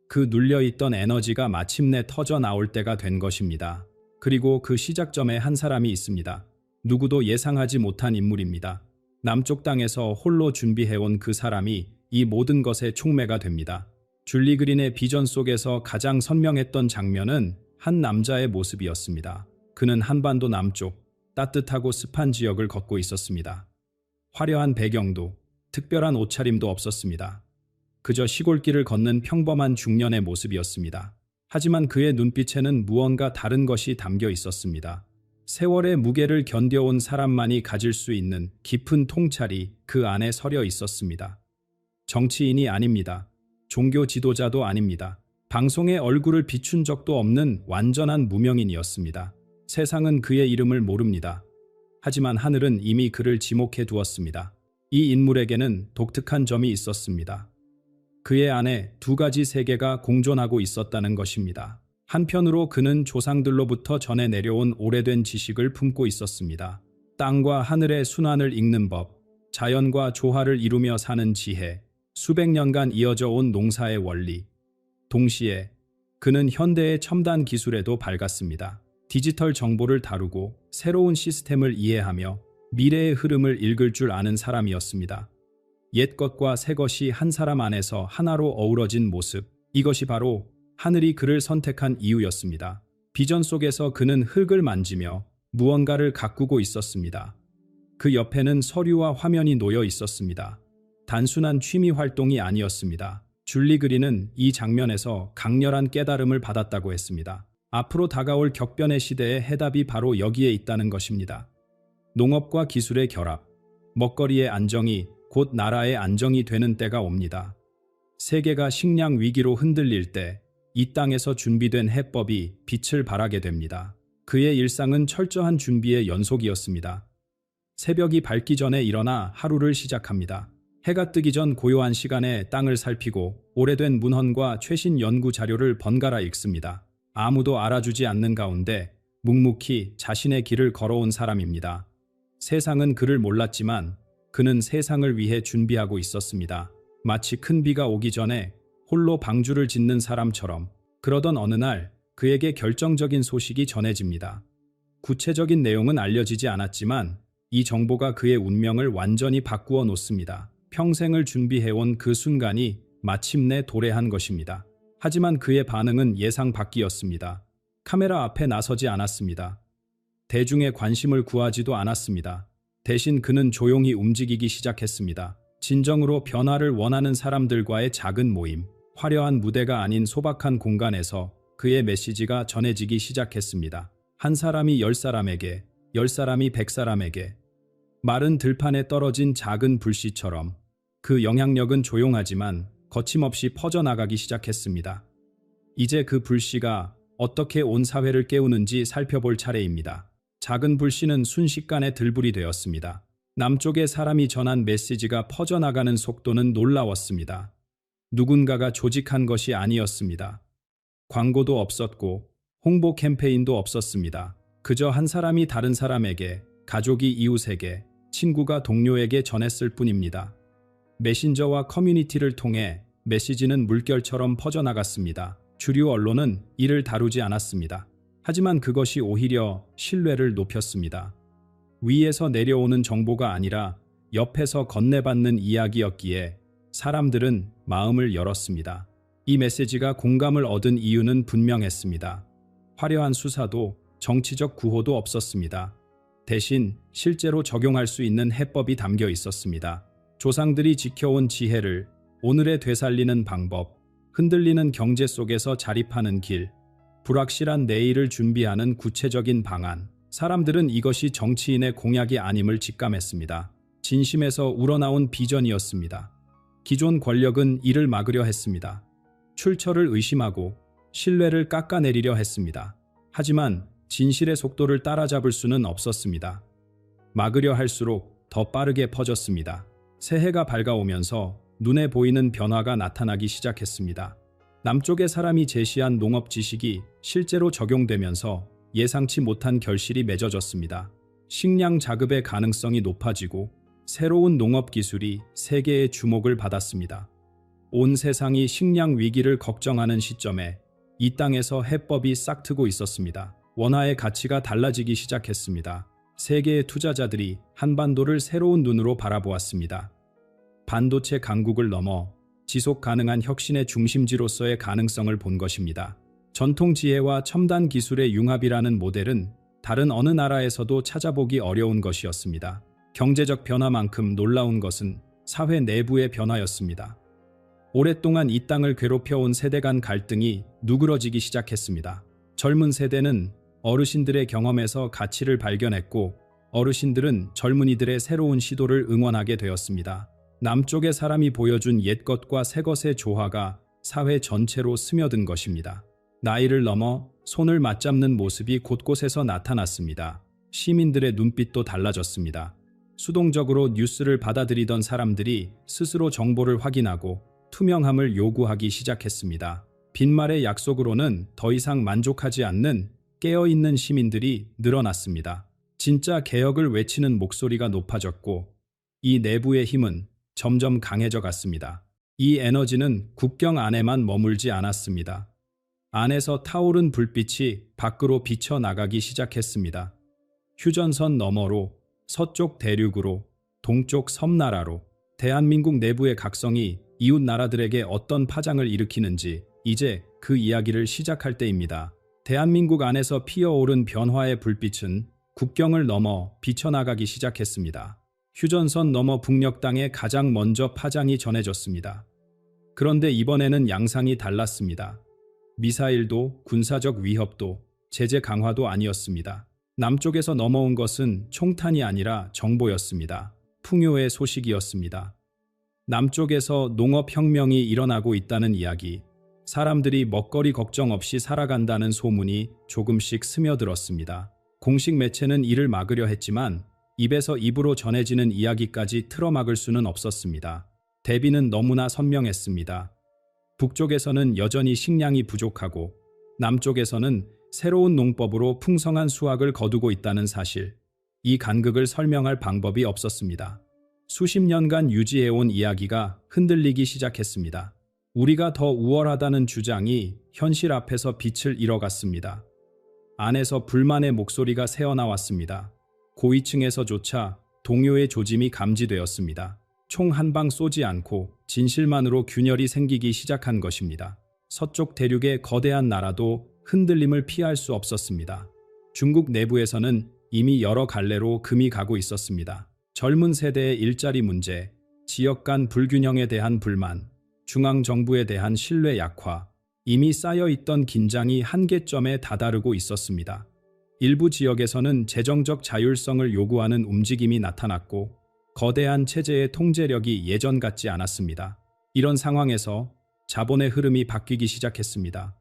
그 눌려있던 에너지가 마침내 터져 나올 때가 된 것입니다. 그리고 그 시작점에 한 사람이 있습니다. 누구도 예상하지 못한 인물입니다. 남쪽 땅에서 홀로 준비해온 그 사람이 이 모든 것의 촉매가 됩니다. 줄리 그린의 비전 속에서 가장 선명했던 장면은 한 남자의 모습이었습니다. 그는 한반도 남쪽 따뜻하고 습한 지역을 걷고 있었습니다. 화려한 배경도 특별한 옷차림도 없었습니다. 그저 시골길을 걷는 평범한 중년의 모습이었습니다. 하지만 그의 눈빛에는 무언가 다른 것이 담겨 있었습니다. 세월의 무게를 견뎌온 사람만이 가질 수 있는 깊은 통찰이 그 안에 서려 있었습니다. 정치인이 아닙니다. 종교 지도자도 아닙니다. 방송에 얼굴을 비춘 적도 없는 완전한 무명인이었습니다. 세상은 그의 이름을 모릅니다. 하지만 하늘은 이미 그를 지목해 두었습니다. 이 인물에게는 독특한 점이 있었습니다. 그의 안에 두 가지 세계가 공존하고 있었다는 것입니다. 한편으로 그는 조상들로부터 전해 내려온 오래된 지식을 품고 있었습니다. 땅과 하늘의 순환을 읽는 법, 자연과 조화를 이루며 사는 지혜, 수백 년간 이어져 온 농사의 원리. 동시에 그는 현대의 첨단 기술에도 밝았습니다. 디지털 정보를 다루고 새로운 시스템을 이해하며 미래의 흐름을 읽을 줄 아는 사람이었습니다. 옛 것과 새 것이 한 사람 안에서 하나로 어우러진 모습, 이것이 바로 하늘이 그를 선택한 이유였습니다. 비전 속에서 그는 흙을 만지며 무언가를 가꾸고 있었습니다. 그 옆에는 서류와 화면이 놓여 있었습니다. 단순한 취미 활동이 아니었습니다. 줄리 그린은 이 장면에서 강렬한 깨달음을 받았다고 했습니다. 앞으로 다가올 격변의 시대의 해답이 바로 여기에 있다는 것입니다. 농업과 기술의 결합, 먹거리의 안정이 곧 나라의 안정이 되는 때가 옵니다. 세계가 식량 위기로 흔들릴 때 이 땅에서 준비된 해법이 빛을 발하게 됩니다. 그의 일상은 철저한 준비의 연속이었습니다. 새벽이 밝기 전에 일어나 하루를 시작합니다. 해가 뜨기 전 고요한 시간에 땅을 살피고 오래된 문헌과 최신 연구 자료를 번갈아 읽습니다. 아무도 알아주지 않는 가운데 묵묵히 자신의 길을 걸어온 사람입니다. 세상은 그를 몰랐지만 그는 세상을 위해 준비하고 있었습니다. 마치 큰 비가 오기 전에 홀로 방주를 짓는 사람처럼. 그러던 어느 날 그에게 결정적인 소식이 전해집니다. 구체적인 내용은 알려지지 않았지만 이 정보가 그의 운명을 완전히 바꾸어 놓습니다. 평생을 준비해온 그 순간이 마침내 도래한 것입니다. 하지만 그의 반응은 예상 밖이었습니다. 카메라 앞에 나서지 않았습니다. 대중의 관심을 구하지도 않았습니다. 대신 그는 조용히 움직이기 시작했습니다. 진정으로 변화를 원하는 사람들과의 작은 모임, 화려한 무대가 아닌 소박한 공간에서 그의 메시지가 전해지기 시작했습니다. 한 사람이 10사람에게, 10사람이 100사람에게. 마른 들판에 떨어진 작은 불씨처럼 그 영향력은 조용하지만 거침없이 퍼져나가기 시작했습니다. 이제 그 불씨가 어떻게 온 사회를 깨우는지 살펴볼 차례입니다. 작은 불씨는 순식간에 들불이 되었습니다. 남쪽의 사람이 전한 메시지가 퍼져나가는 속도는 놀라웠습니다. 누군가가 조직한 것이 아니었습니다. 광고도 없었고 홍보 캠페인도 없었습니다. 그저 한 사람이 다른 사람에게, 가족이 이웃에게, 친구가 동료에게 전했을 뿐입니다. 메신저와 커뮤니티를 통해 메시지는 물결처럼 퍼져나갔습니다. 주류 언론은 이를 다루지 않았습니다. 하지만 그것이 오히려 신뢰를 높였습니다. 위에서 내려오는 정보가 아니라 옆에서 건네받는 이야기였기에 사람들은 마음을 열었습니다. 이 메시지가 공감을 얻은 이유는 분명했습니다. 화려한 수사도 정치적 구호도 없었습니다. 대신 실제로 적용할 수 있는 해법이 담겨 있었습니다. 조상들이 지켜온 지혜를 오늘에 되살리는 방법, 흔들리는 경제 속에서 자립하는 길, 불확실한 내일을 준비하는 구체적인 방안. 사람들은 이것이 정치인의 공약이 아님을 직감했습니다. 진심에서 우러나온 비전이었습니다. 기존 권력은 이를 막으려 했습니다. 출처를 의심하고 신뢰를 깎아내리려 했습니다. 하지만 진실의 속도를 따라잡을 수는 없었습니다. 막으려 할수록 더 빠르게 퍼졌습니다. 새해가 밝아오면서 눈에 보이는 변화가 나타나기 시작했습니다. 남쪽의 사람이 제시한 농업 지식이 실제로 적용되면서 예상치 못한 결실이 맺어졌습니다. 식량 자급의 가능성이 높아지고 새로운 농업 기술이 세계의 주목을 받았습니다. 온 세상이 식량 위기를 걱정하는 시점에 이 땅에서 해법이 싹트고 있었습니다. 원화의 가치가 달라지기 시작했습니다. 세계의 투자자들이 한반도를 새로운 눈으로 바라보았습니다. 반도체 강국을 넘어 지속 가능한 혁신의 중심지로서의 가능성을 본 것입니다. 전통 지혜와 첨단 기술의 융합이라는 모델은 다른 어느 나라에서도 찾아보기 어려운 것이었습니다. 경제적 변화만큼 놀라운 것은 사회 내부의 변화였습니다. 오랫동안 이 땅을 괴롭혀온 세대 간 갈등이 누그러지기 시작했습니다. 젊은 세대는 어르신들의 경험에서 가치를 발견했고, 어르신들은 젊은이들의 새로운 시도를 응원하게 되었습니다. 남쪽의 사람이 보여준 옛것과 새것의 조화가 사회 전체로 스며든 것입니다. 나이를 넘어 손을 맞잡는 모습이 곳곳에서 나타났습니다. 시민들의 눈빛도 달라졌습니다. 수동적으로 뉴스를 받아들이던 사람들이 스스로 정보를 확인하고 투명함을 요구하기 시작했습니다. 빈말의 약속으로는 더 이상 만족하지 않는 깨어있는 시민들이 늘어났습니다. 진짜 개혁을 외치는 목소리가 높아졌고, 이 내부의 힘은 점점 강해져 갔습니다. 이 에너지는 국경 안에만 머물지 않았습니다. 안에서 타오른 불빛이 밖으로 비쳐나가기 시작했습니다. 휴전선 너머로, 서쪽 대륙으로, 동쪽 섬나라로, 대한민국 내부의 각성이 이웃 나라들에게 어떤 파장을 일으키는지 이제 그 이야기를 시작할 때입니다. 대한민국 안에서 피어오른 변화의 불빛은 국경을 넘어 비쳐나가기 시작했습니다. 휴전선 너머 북녘 땅에 가장 먼저 파장이 전해졌습니다. 그런데 이번에는 양상이 달랐습니다. 미사일도 군사적 위협도 제재 강화도 아니었습니다. 남쪽에서 넘어온 것은 총탄이 아니라 정보였습니다. 풍요의 소식이었습니다. 남쪽에서 농업혁명이 일어나고 있다는 이야기, 사람들이 먹거리 걱정 없이 살아간다는 소문이 조금씩 스며들었습니다. 공식 매체는 이를 막으려 했지만 입에서 입으로 전해지는 이야기까지 틀어막을 수는 없었습니다. 대비는 너무나 선명했습니다. 북쪽에서는 여전히 식량이 부족하고 남쪽에서는 새로운 농법으로 풍성한 수확을 거두고 있다는 사실, 이 간극을 설명할 방법이 없었습니다. 수십 년간 유지해온 이야기가 흔들리기 시작했습니다. 우리가 더 우월하다는 주장이 현실 앞에서 빛을 잃어갔습니다. 안에서 불만의 목소리가 새어나왔습니다. 고위층에서조차 동요의 조짐이 감지되었습니다. 총 한 방 쏘지 않고 진실만으로 균열이 생기기 시작한 것입니다. 서쪽 대륙의 거대한 나라도 흔들림을 피할 수 없었습니다. 중국 내부에서는 이미 여러 갈래로 금이 가고 있었습니다. 젊은 세대의 일자리 문제, 지역 간 불균형에 대한 불만, 중앙정부에 대한 신뢰 약화, 이미 쌓여있던 긴장이 한계점에 다다르고 있었습니다. 일부 지역에서는 재정적 자율성을 요구하는 움직임이 나타났고, 거대한 체제의 통제력이 예전 같지 않았습니다. 이런 상황에서 자본의 흐름이 바뀌기 시작했습니다.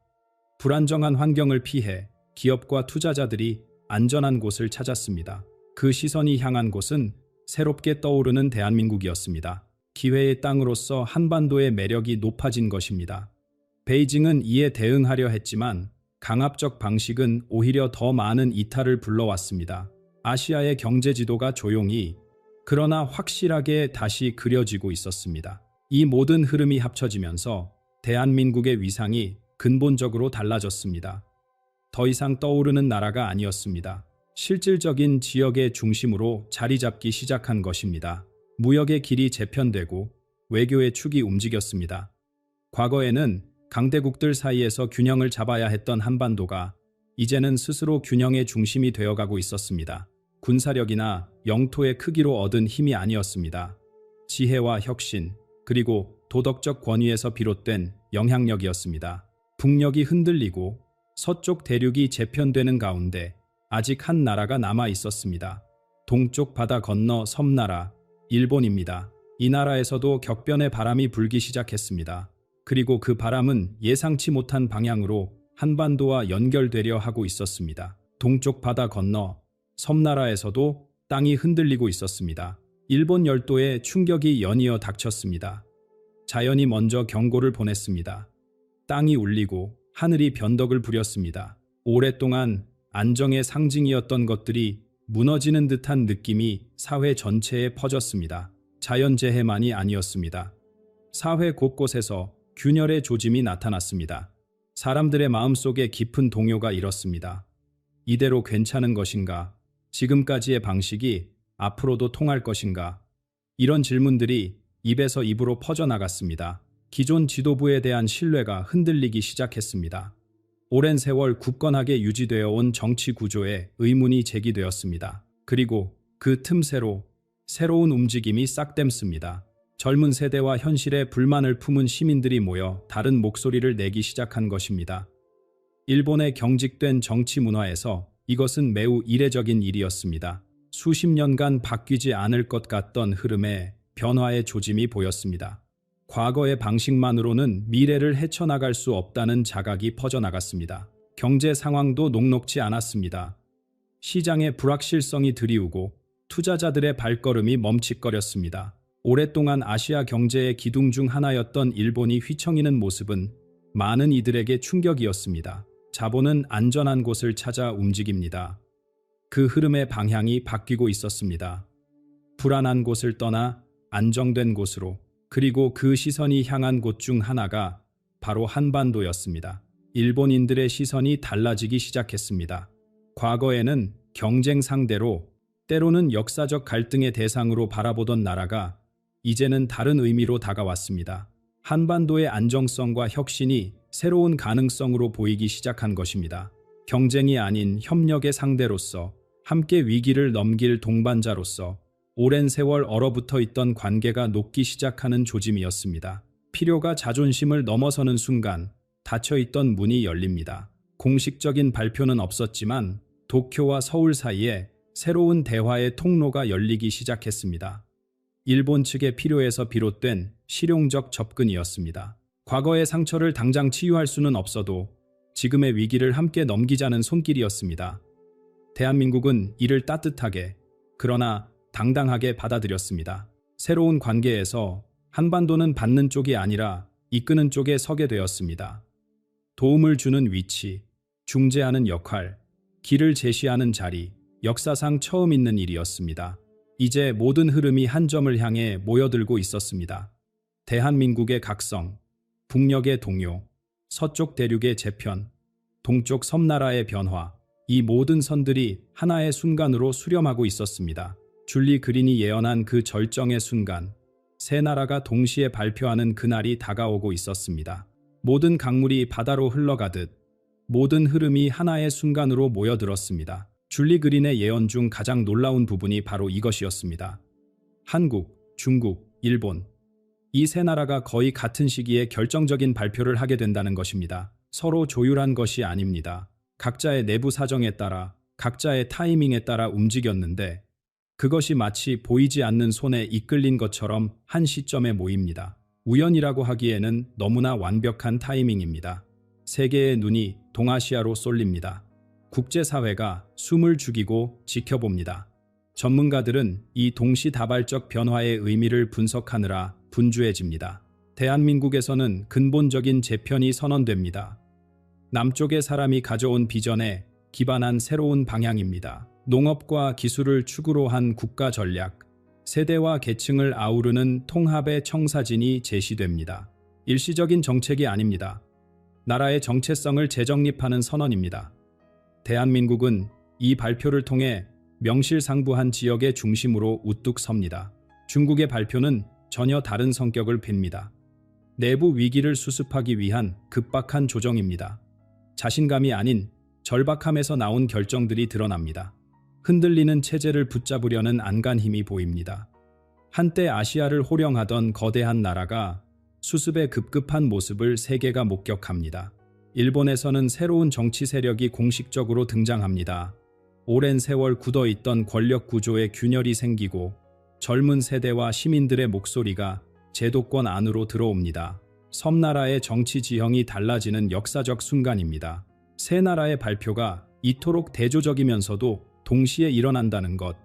불안정한 환경을 피해 기업과 투자자들이 안전한 곳을 찾았습니다. 그 시선이 향한 곳은 새롭게 떠오르는 대한민국이었습니다. 기회의 땅으로서 한반도의 매력이 높아진 것입니다. 베이징은 이에 대응하려 했지만 강압적 방식은 오히려 더 많은 이탈을 불러왔습니다. 아시아의 경제 지도가 조용히, 그러나 확실하게 다시 그려지고 있었습니다. 이 모든 흐름이 합쳐지면서 대한민국의 위상이 근본적으로 달라졌습니다. 더 이상 떠오르는 나라가 아니었습니다. 실질적인 지역의 중심으로 자리 잡기 시작한 것입니다. 무역의 길이 재편되고 외교의 축이 움직였습니다. 과거에는 강대국들 사이에서 균형을 잡아야 했던 한반도가 이제는 스스로 균형의 중심이 되어가고 있었습니다. 군사력이나 영토의 크기로 얻은 힘이 아니었습니다. 지혜와 혁신, 그리고 도덕적 권위에서 비롯된 영향력이었습니다. 북녘이 흔들리고 서쪽 대륙이 재편되는 가운데 아직 한 나라가 남아 있었습니다. 동쪽 바다 건너 섬나라, 일본입니다. 이 나라에서도 격변의 바람이 불기 시작했습니다. 그리고 그 바람은 예상치 못한 방향으로 한반도와 연결되려 하고 있었습니다. 동쪽 바다 건너 섬나라에서도 땅이 흔들리고 있었습니다. 일본 열도에 충격이 연이어 닥쳤습니다. 자연이 먼저 경고를 보냈습니다. 땅이 울리고 하늘이 변덕을 부렸습니다. 오랫동안 안정의 상징이었던 것들이 무너지는 듯한 느낌이 사회 전체에 퍼졌습니다. 자연재해만이 아니었습니다. 사회 곳곳에서 균열의 조짐이 나타났습니다. 사람들의 마음속에 깊은 동요가 일었습니다. 이대로 괜찮은 것인가? 지금까지의 방식이 앞으로도 통할 것인가? 이런 질문들이 입에서 입으로 퍼져나갔습니다. 기존 지도부에 대한 신뢰가 흔들리기 시작했습니다. 오랜 세월 굳건하게 유지되어 온 정치 구조에 의문이 제기되었습니다. 그리고 그 틈새로 새로운 움직임이 싹댐습니다. 젊은 세대와 현실에 불만을 품은 시민들이 모여 다른 목소리를 내기 시작한 것입니다. 일본의 경직된 정치 문화에서 이것은 매우 이례적인 일이었습니다. 수십 년간 바뀌지 않을 것 같던 흐름에 변화의 조짐이 보였습니다. 과거의 방식만으로는 미래를 헤쳐나갈 수 없다는 자각이 퍼져나갔습니다. 경제 상황도 녹록지 않았습니다. 시장의 불확실성이 드리우고 투자자들의 발걸음이 멈칫거렸습니다. 오랫동안 아시아 경제의 기둥 중 하나였던 일본이 휘청이는 모습은 많은 이들에게 충격이었습니다. 자본은 안전한 곳을 찾아 움직입니다. 그 흐름의 방향이 바뀌고 있었습니다. 불안한 곳을 떠나 안정된 곳으로, 그리고 그 시선이 향한 곳 중 하나가 바로 한반도였습니다. 일본인들의 시선이 달라지기 시작했습니다. 과거에는 경쟁 상대로, 때로는 역사적 갈등의 대상으로 바라보던 나라가 이제는 다른 의미로 다가왔습니다. 한반도의 안정성과 혁신이 새로운 가능성으로 보이기 시작한 것입니다. 경쟁이 아닌 협력의 상대로서, 함께 위기를 넘길 동반자로서 오랜 세월 얼어붙어 있던 관계가 녹기 시작하는 조짐이었습니다. 필요가 자존심을 넘어서는 순간 닫혀있던 문이 열립니다. 공식적인 발표는 없었지만 도쿄와 서울 사이에 새로운 대화의 통로가 열리기 시작했습니다. 일본 측의 필요에서 비롯된 실용적 접근이었습니다. 과거의 상처를 당장 치유할 수는 없어도 지금의 위기를 함께 넘기자는 손길이었습니다. 대한민국은 이를 따뜻하게, 그러나 당당하게 받아들였습니다. 새로운 관계에서 한반도는 받는 쪽이 아니라 이끄는 쪽에 서게 되었습니다. 도움을 주는 위치, 중재하는 역할, 길을 제시하는 자리, 역사상 처음 있는 일이었습니다. 이제 모든 흐름이 한 점을 향해 모여들고 있었습니다. 대한민국의 각성, 북녘의 동요, 서쪽 대륙의 재편, 동쪽 섬나라의 변화, 이 모든 선들이 하나의 순간으로 수렴하고 있었습니다. 줄리 그린이 예언한 그 절정의 순간, 세 나라가 동시에 발표하는 그날이 다가오고 있었습니다. 모든 강물이 바다로 흘러가듯 모든 흐름이 하나의 순간으로 모여들었습니다. 줄리 그린의 예언 중 가장 놀라운 부분이 바로 이것이었습니다. 한국, 중국, 일본, 이 세 나라가 거의 같은 시기에 결정적인 발표를 하게 된다는 것입니다. 서로 조율한 것이 아닙니다. 각자의 내부 사정에 따라, 각자의 타이밍에 따라 움직였는데 그것이 마치 보이지 않는 손에 이끌린 것처럼 한 시점에 모입니다. 우연이라고 하기에는 너무나 완벽한 타이밍입니다. 세계의 눈이 동아시아로 쏠립니다. 국제사회가 숨을 죽이고 지켜봅니다. 전문가들은 이 동시다발적 변화의 의미를 분석하느라 분주해집니다. 대한민국에서는 근본적인 재편이 선언됩니다. 남쪽의 사람이 가져온 비전에 기반한 새로운 방향입니다. 농업과 기술을 축으로 한 국가 전략, 세대와 계층을 아우르는 통합의 청사진이 제시됩니다. 일시적인 정책이 아닙니다. 나라의 정체성을 재정립하는 선언입니다. 대한민국은 이 발표를 통해 명실상부한 지역의 중심으로 우뚝 섭니다. 중국의 발표는 전혀 다른 성격을 띱니다. 내부 위기를 수습하기 위한 급박한 조정입니다. 자신감이 아닌 절박함에서 나온 결정들이 드러납니다. 흔들리는 체제를 붙잡으려는 안간 힘이 보입니다. 한때 아시아를 호령하던 거대한 나라가 수습의 급급한 모습을 세계가 목격합니다. 일본에서는 새로운 정치 세력이 공식적으로 등장합니다. 오랜 세월 굳어있던 권력 구조에 균열이 생기고 젊은 세대와 시민들의 목소리가 제도권 안으로 들어옵니다. 섬나라의 정치 지형이 달라지는 역사적 순간입니다. 세 나라의 발표가 이토록 대조적이면서도 동시에 일어난다는 것.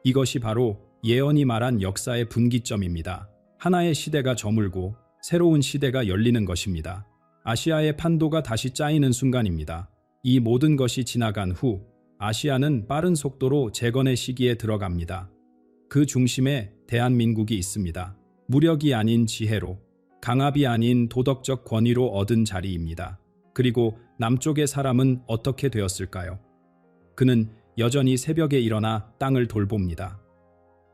이것이 바로 예언이 말한 역사의 분기점입니다. 하나의 시대가 저물고 새로운 시대가 열리는 것입니다. 아시아의 판도가 다시 짜이는 순간입니다. 이 모든 것이 지나간 후 아시아는 빠른 속도로 재건의 시기에 들어갑니다. 그 중심에 대한민국이 있습니다. 무력이 아닌 지혜로, 강압이 아닌 도덕적 권위로 얻은 자리입니다. 그리고 남쪽의 사람은 어떻게 되었을까요? 그는 여전히 새벽에 일어나 땅을 돌봅니다.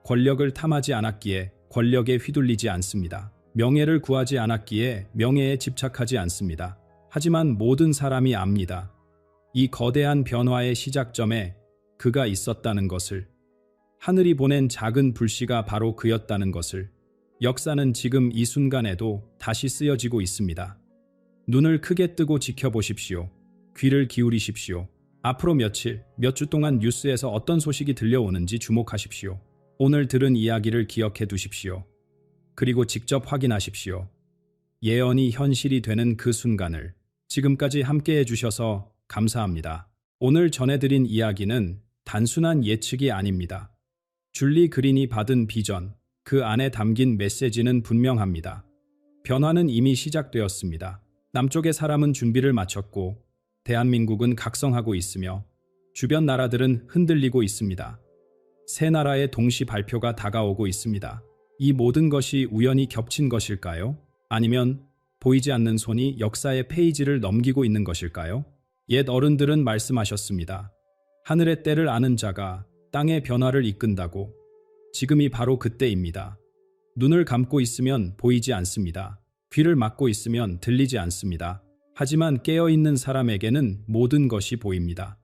권력을 탐하지 않았기에 권력에 휘둘리지 않습니다. 명예를 구하지 않았기에 명예에 집착하지 않습니다. 하지만 모든 사람이 압니다. 이 거대한 변화의 시작점에 그가 있었다는 것을. 하늘이 보낸 작은 불씨가 바로 그였다는 것을. 역사는 지금 이 순간에도 다시 쓰여지고 있습니다. 눈을 크게 뜨고 지켜보십시오. 귀를 기울이십시오. 앞으로 며칠, 몇 주 동안 뉴스에서 어떤 소식이 들려오는지 주목하십시오. 오늘 들은 이야기를 기억해 두십시오. 그리고 직접 확인하십시오. 예언이 현실이 되는 그 순간을. 지금까지 함께 해주셔서 감사합니다. 오늘 전해드린 이야기는 단순한 예측이 아닙니다. 줄리 그린이 받은 비전, 그 안에 담긴 메시지는 분명합니다. 변화는 이미 시작되었습니다. 남쪽의 사람은 준비를 마쳤고 대한민국은 각성하고 있으며 주변 나라들은 흔들리고 있습니다. 세 나라의 동시 발표가 다가오고 있습니다. 이 모든 것이 우연히 겹친 것일까요? 아니면 보이지 않는 손이 역사의 페이지를 넘기고 있는 것일까요? 옛 어른들은 말씀하셨습니다. 하늘의 때를 아는 자가 땅의 변화를 이끈다고. 지금이 바로 그때입니다. 눈을 감고 있으면 보이지 않습니다. 귀를 막고 있으면 들리지 않습니다. 하지만 깨어있는 사람에게는 모든 것이 보입니다.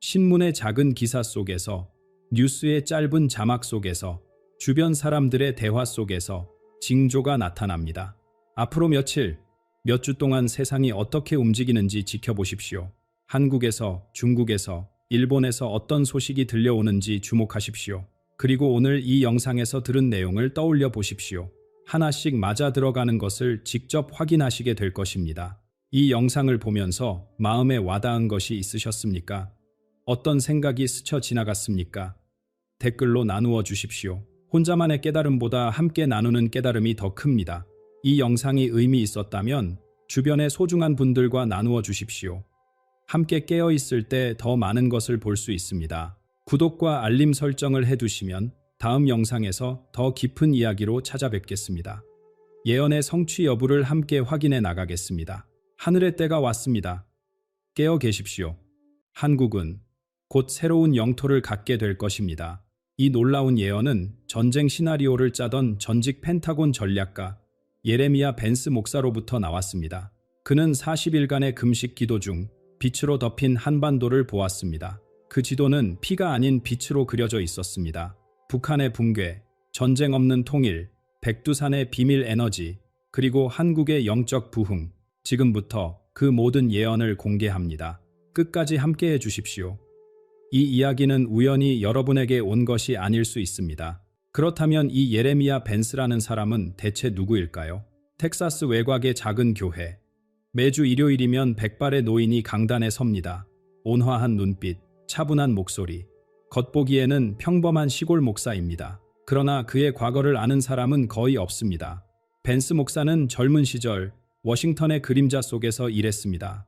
신문의 작은 기사 속에서, 뉴스의 짧은 자막 속에서, 주변 사람들의 대화 속에서 징조가 나타납니다. 앞으로 며칠, 몇 주 동안 세상이 어떻게 움직이는지 지켜보십시오. 한국에서, 중국에서, 일본에서 어떤 소식이 들려오는지 주목하십시오. 그리고 오늘 이 영상에서 들은 내용을 떠올려 보십시오. 하나씩 맞아 들어가는 것을 직접 확인하시게 될 것입니다. 이 영상을 보면서 마음에 와닿은 것이 있으셨습니까? 어떤 생각이 스쳐 지나갔습니까? 댓글로 나누어 주십시오. 혼자만의 깨달음보다 함께 나누는 깨달음이 더 큽니다. 이 영상이 의미 있었다면 주변의 소중한 분들과 나누어 주십시오. 함께 깨어 있을 때 더 많은 것을 볼 수 있습니다. 구독과 알림 설정을 해두시면 다음 영상에서 더 깊은 이야기로 찾아뵙겠습니다. 예언의 성취 여부를 함께 확인해 나가겠습니다. 하늘의 때가 왔습니다. 깨어 계십시오. 한국은 곧 새로운 영토를 갖게 될 것입니다. 이 놀라운 예언은 전쟁 시나리오를 짜던 전직 펜타곤 전략가 예레미야 벤스 목사로부터 나왔습니다. 그는 40일간의 금식 기도 중 빛으로 덮인 한반도를 보았습니다. 그 지도는 피가 아닌 빛으로 그려져 있었습니다. 북한의 붕괴, 전쟁 없는 통일, 백두산의 비밀 에너지, 그리고 한국의 영적 부흥. 지금부터 그 모든 예언을 공개합니다. 끝까지 함께해 주십시오. 이 이야기는 우연히 여러분에게 온 것이 아닐 수 있습니다. 그렇다면 이 예레미야 벤스라는 사람은 대체 누구일까요? 텍사스 외곽의 작은 교회. 매주 일요일이면 백발의 노인이 강단에 섭니다. 온화한 눈빛, 차분한 목소리. 겉보기에는 평범한 시골 목사입니다. 그러나 그의 과거를 아는 사람은 거의 없습니다. 벤스 목사는 젊은 시절 워싱턴의 그림자 속에서 일했습니다.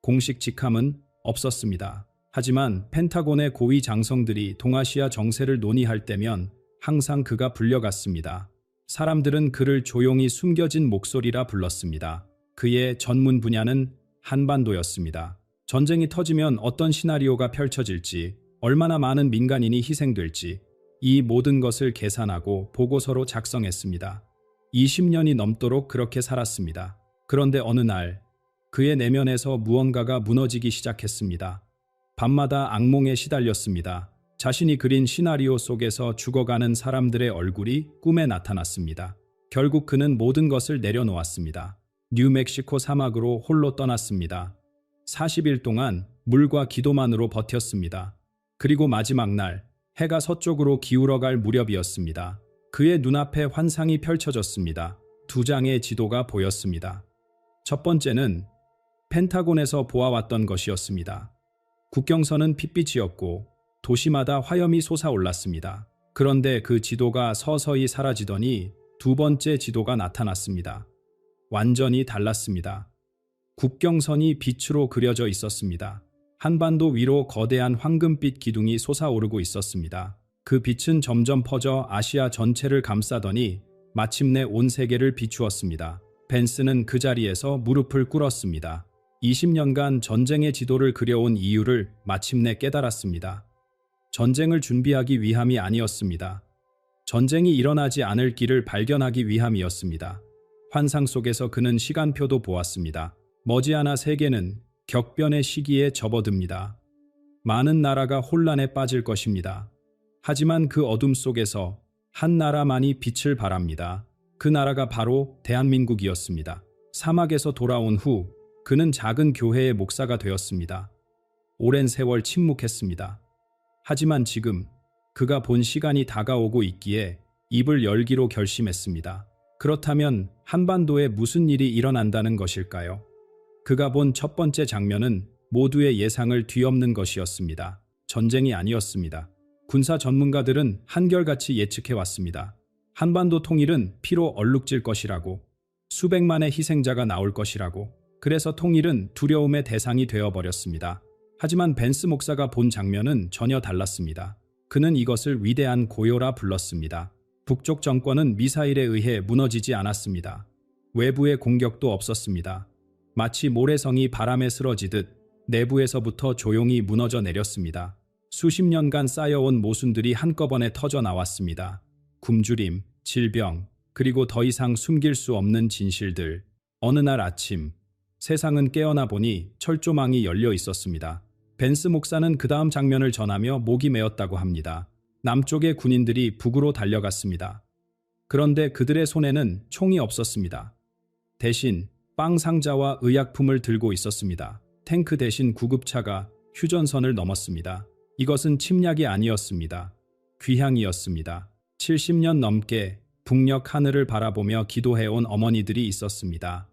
공식 직함은 없었습니다. 하지만 펜타곤의 고위 장성들이 동아시아 정세를 논의할 때면 항상 그가 불려갔습니다. 사람들은 그를 조용히 숨겨진 목소리라 불렀습니다. 그의 전문 분야는 한반도였습니다. 전쟁이 터지면 어떤 시나리오가 펼쳐질지, 얼마나 많은 민간인이 희생될지, 이 모든 것을 계산하고 보고서로 작성했습니다. 20년이 넘도록 그렇게 살았습니다. 그런데 어느 날 그의 내면에서 무언가가 무너지기 시작했습니다. 밤마다 악몽에 시달렸습니다. 자신이 그린 시나리오 속에서 죽어가는 사람들의 얼굴이 꿈에 나타났습니다. 결국 그는 모든 것을 내려놓았습니다. 뉴멕시코 사막으로 홀로 떠났습니다. 40일 동안 물과 기도만으로 버텼습니다. 그리고 마지막 날 해가 서쪽으로 기울어갈 무렵이었습니다. 그의 눈앞에 환상이 펼쳐졌습니다. 두 장의 지도가 보였습니다. 첫 번째는 펜타곤에서 보아왔던 것이었습니다. 국경선은 핏빛이었고 도시마다 화염이 솟아올랐습니다. 그런데 그 지도가 서서히 사라지더니 두 번째 지도가 나타났습니다. 완전히 달랐습니다. 국경선이 빛으로 그려져 있었습니다. 한반도 위로 거대한 황금빛 기둥이 솟아오르고 있었습니다. 그 빛은 점점 퍼져 아시아 전체를 감싸더니 마침내 온 세계를 비추었습니다. 벤스는 그 자리에서 무릎을 꿇었습니다. 20년간 전쟁의 지도를 그려온 이유를 마침내 깨달았습니다. 전쟁을 준비하기 위함이 아니었습니다. 전쟁이 일어나지 않을 길을 발견하기 위함이었습니다. 환상 속에서 그는 시간표도 보았습니다. 머지않아 세계는 격변의 시기에 접어듭니다. 많은 나라가 혼란에 빠질 것입니다. 하지만 그 어둠 속에서 한 나라만이 빛을 발합니다. 그 나라가 바로 대한민국이었습니다. 사막에서 돌아온 후 그는 작은 교회의 목사가 되었습니다. 오랜 세월 침묵했습니다. 하지만 지금 그가 본 시간이 다가오고 있기에 입을 열기로 결심했습니다. 그렇다면 한반도에 무슨 일이 일어난다는 것일까요? 그가 본 첫 번째 장면은 모두의 예상을 뒤엎는 것이었습니다. 전쟁이 아니었습니다. 군사 전문가들은 한결같이 예측해왔습니다. 한반도 통일은 피로 얼룩질 것이라고, 수백만의 희생자가 나올 것이라고. 그래서 통일은 두려움의 대상이 되어버렸습니다. 하지만 벤스 목사가 본 장면은 전혀 달랐습니다. 그는 이것을 위대한 고요라 불렀습니다. 북쪽 정권은 미사일에 의해 무너지지 않았습니다. 외부의 공격도 없었습니다. 마치 모래성이 바람에 쓰러지듯 내부에서부터 조용히 무너져 내렸습니다. 수십 년간 쌓여온 모순들이 한꺼번에 터져 나왔습니다. 굶주림, 질병, 그리고 더 이상 숨길 수 없는 진실들. 어느 날 아침, 세상은 깨어나 보니 철조망이 열려 있었습니다. 벤스 목사는 그 다음 장면을 전하며 목이 메었다고 합니다. 남쪽의 군인들이 북으로 달려갔습니다. 그런데 그들의 손에는 총이 없었습니다. 대신 빵 상자와 의약품을 들고 있었습니다. 탱크 대신 구급차가 휴전선을 넘었습니다. 이것은 침략이 아니었습니다. 귀향이었습니다. 70년 넘게 북녘 하늘을 바라보며 기도해온 어머니들이 있었습니다.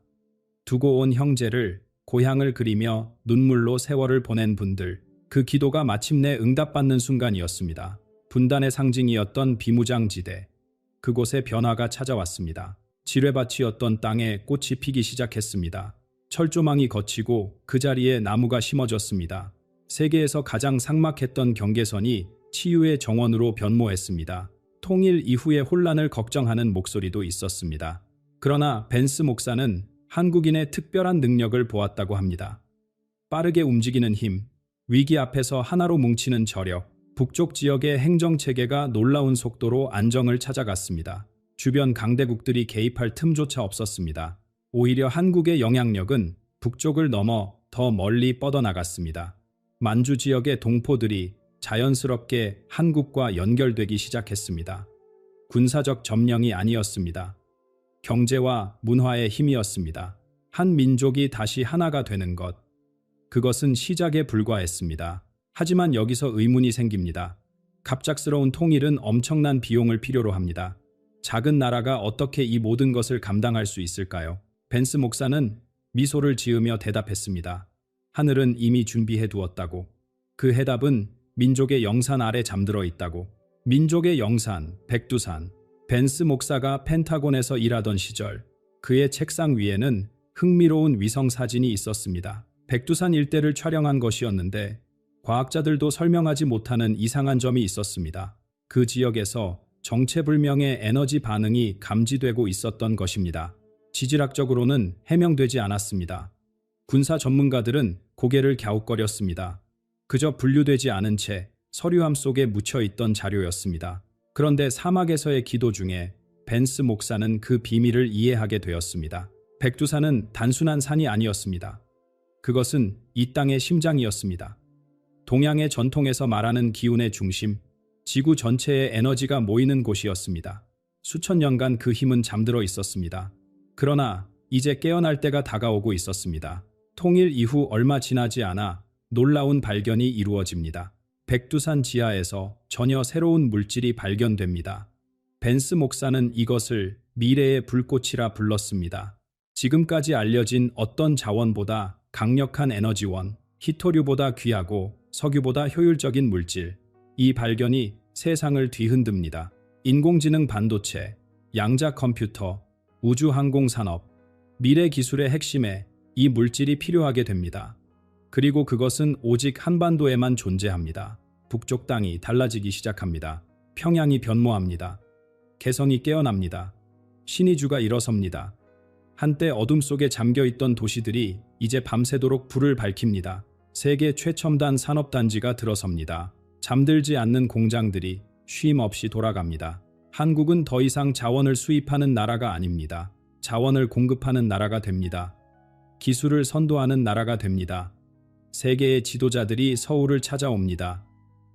두고 온 형제를, 고향을 그리며 눈물로 세월을 보낸 분들, 그 기도가 마침내 응답받는 순간이었습니다. 분단의 상징이었던 비무장지대, 그곳에 변화가 찾아왔습니다. 지뢰밭이었던 땅에 꽃이 피기 시작했습니다. 철조망이 걷히고 그 자리에 나무가 심어졌습니다. 세계에서 가장 삭막했던 경계선이 치유의 정원으로 변모했습니다. 통일 이후의 혼란을 걱정하는 목소리도 있었습니다. 그러나 벤스 목사는 한국인의 특별한 능력을 보았다고 합니다. 빠르게 움직이는 힘, 위기 앞에서 하나로 뭉치는 저력, 북쪽 지역의 행정체계가 놀라운 속도로 안정을 찾아갔습니다. 주변 강대국들이 개입할 틈조차 없었습니다. 오히려 한국의 영향력은 북쪽을 넘어 더 멀리 뻗어나갔습니다. 만주 지역의 동포들이 자연스럽게 한국과 연결되기 시작했습니다. 군사적 점령이 아니었습니다. 경제와 문화의 힘이었습니다. 한 민족이 다시 하나가 되는 것. 그것은 시작에 불과했습니다. 하지만 여기서 의문이 생깁니다. 갑작스러운 통일은 엄청난 비용을 필요로 합니다. 작은 나라가 어떻게 이 모든 것을 감당할 수 있을까요? 벤스 목사는 미소를 지으며 대답했습니다. 하늘은 이미 준비해 두었다고. 그 해답은 민족의 영산 아래 잠들어 있다고. 민족의 영산, 백두산. 벤스 목사가 펜타곤에서 일하던 시절 그의 책상 위에는 흥미로운 위성 사진이 있었습니다. 백두산 일대를 촬영한 것이었는데 과학자들도 설명하지 못하는 이상한 점이 있었습니다. 그 지역에서 정체불명의 에너지 반응이 감지되고 있었던 것입니다. 지질학적으로는 해명되지 않았습니다. 군사 전문가들은 고개를 갸웃거렸습니다. 그저 분류되지 않은 채 서류함 속에 묻혀있던 자료였습니다. 그런데 사막에서의 기도 중에 벤스 목사는 그 비밀을 이해하게 되었습니다. 백두산은 단순한 산이 아니었습니다. 그것은 이 땅의 심장이었습니다. 동양의 전통에서 말하는 기운의 중심, 지구 전체의 에너지가 모이는 곳이었습니다. 수천 년간 그 힘은 잠들어 있었습니다. 그러나 이제 깨어날 때가 다가오고 있었습니다. 통일 이후 얼마 지나지 않아 놀라운 발견이 이루어집니다. 백두산 지하에서 전혀 새로운 물질이 발견됩니다. 벤스 목사는 이것을 미래의 불꽃이라 불렀습니다. 지금까지 알려진 어떤 자원보다 강력한 에너지원, 히토류보다 귀하고 석유보다 효율적인 물질. 이 발견이 세상을 뒤흔듭니다. 인공지능 반도체, 양자 컴퓨터, 우주항공산업, 미래 기술의 핵심에 이 물질이 필요하게 됩니다. 그리고 그것은 오직 한반도에만 존재합니다. 북쪽 땅이 달라지기 시작합니다. 평양이 변모합니다. 개성이 깨어납니다. 신의주가 일어섭니다. 한때 어둠 속에 잠겨있던 도시들이 이제 밤새도록 불을 밝힙니다. 세계 최첨단 산업단지가 들어섭니다. 잠들지 않는 공장들이 쉼 없이 돌아갑니다. 한국은 더 이상 자원을 수입하는 나라가 아닙니다. 자원을 공급하는 나라가 됩니다. 기술을 선도하는 나라가 됩니다. 세계의 지도자들이 서울을 찾아옵니다.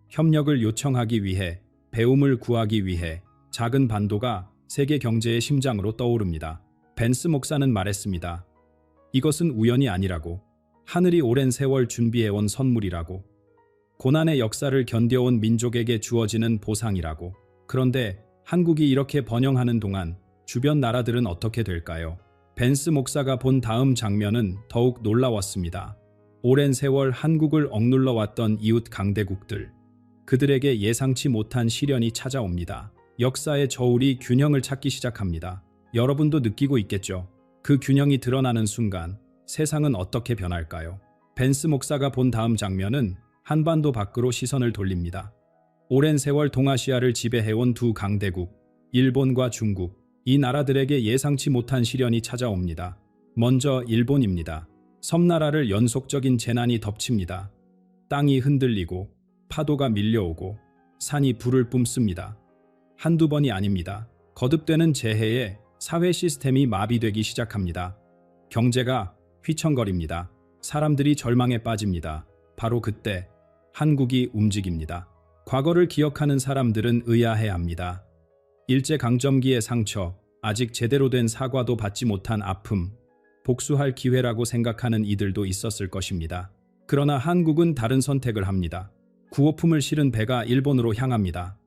협력을 요청하기 위해, 배움을 구하기 위해 작은 반도가 세계 경제의 심장으로 떠오릅니다. 벤스 목사는 말했습니다. 이것은 우연이 아니라고. 하늘이 오랜 세월 준비해온 선물이라고. 고난의 역사를 견뎌온 민족에게 주어지는 보상이라고. 그런데 한국이 이렇게 번영하는 동안 주변 나라들은 어떻게 될까요? 벤스 목사가 본 다음 장면은 더욱 놀라웠습니다. 오랜 세월 한국을 억눌러 왔던 이웃 강대국들. 그들에게 예상치 못한 시련이 찾아옵니다. 역사의 저울이 균형을 찾기 시작합니다. 여러분도 느끼고 있겠죠? 그 균형이 드러나는 순간 세상은 어떻게 변할까요? 벤스 목사가 본 다음 장면은 한반도 밖으로 시선을 돌립니다. 오랜 세월 동아시아를 지배해온 두 강대국, 일본과 중국, 이 나라들에게 예상치 못한 시련이 찾아옵니다. 먼저 일본입니다. 섬나라를 연속적인 재난이 덮칩니다. 땅이 흔들리고 파도가 밀려오고 산이 불을 뿜습니다. 한두 번이 아닙니다. 거듭되는 재해에 사회 시스템이 마비되기 시작합니다. 경제가 휘청거립니다. 사람들이 절망에 빠집니다. 바로 그때 한국이 움직입니다. 과거를 기억하는 사람들은 의아해합니다. 일제강점기의 상처, 아직 제대로 된 사과도 받지 못한 아픔, 복수할 기회라고 생각하는 이들도 있었을 것입니다. 그러나 한국은 다른 선택을 합니다. 구호품을 실은 배가 일본으로 향합니다.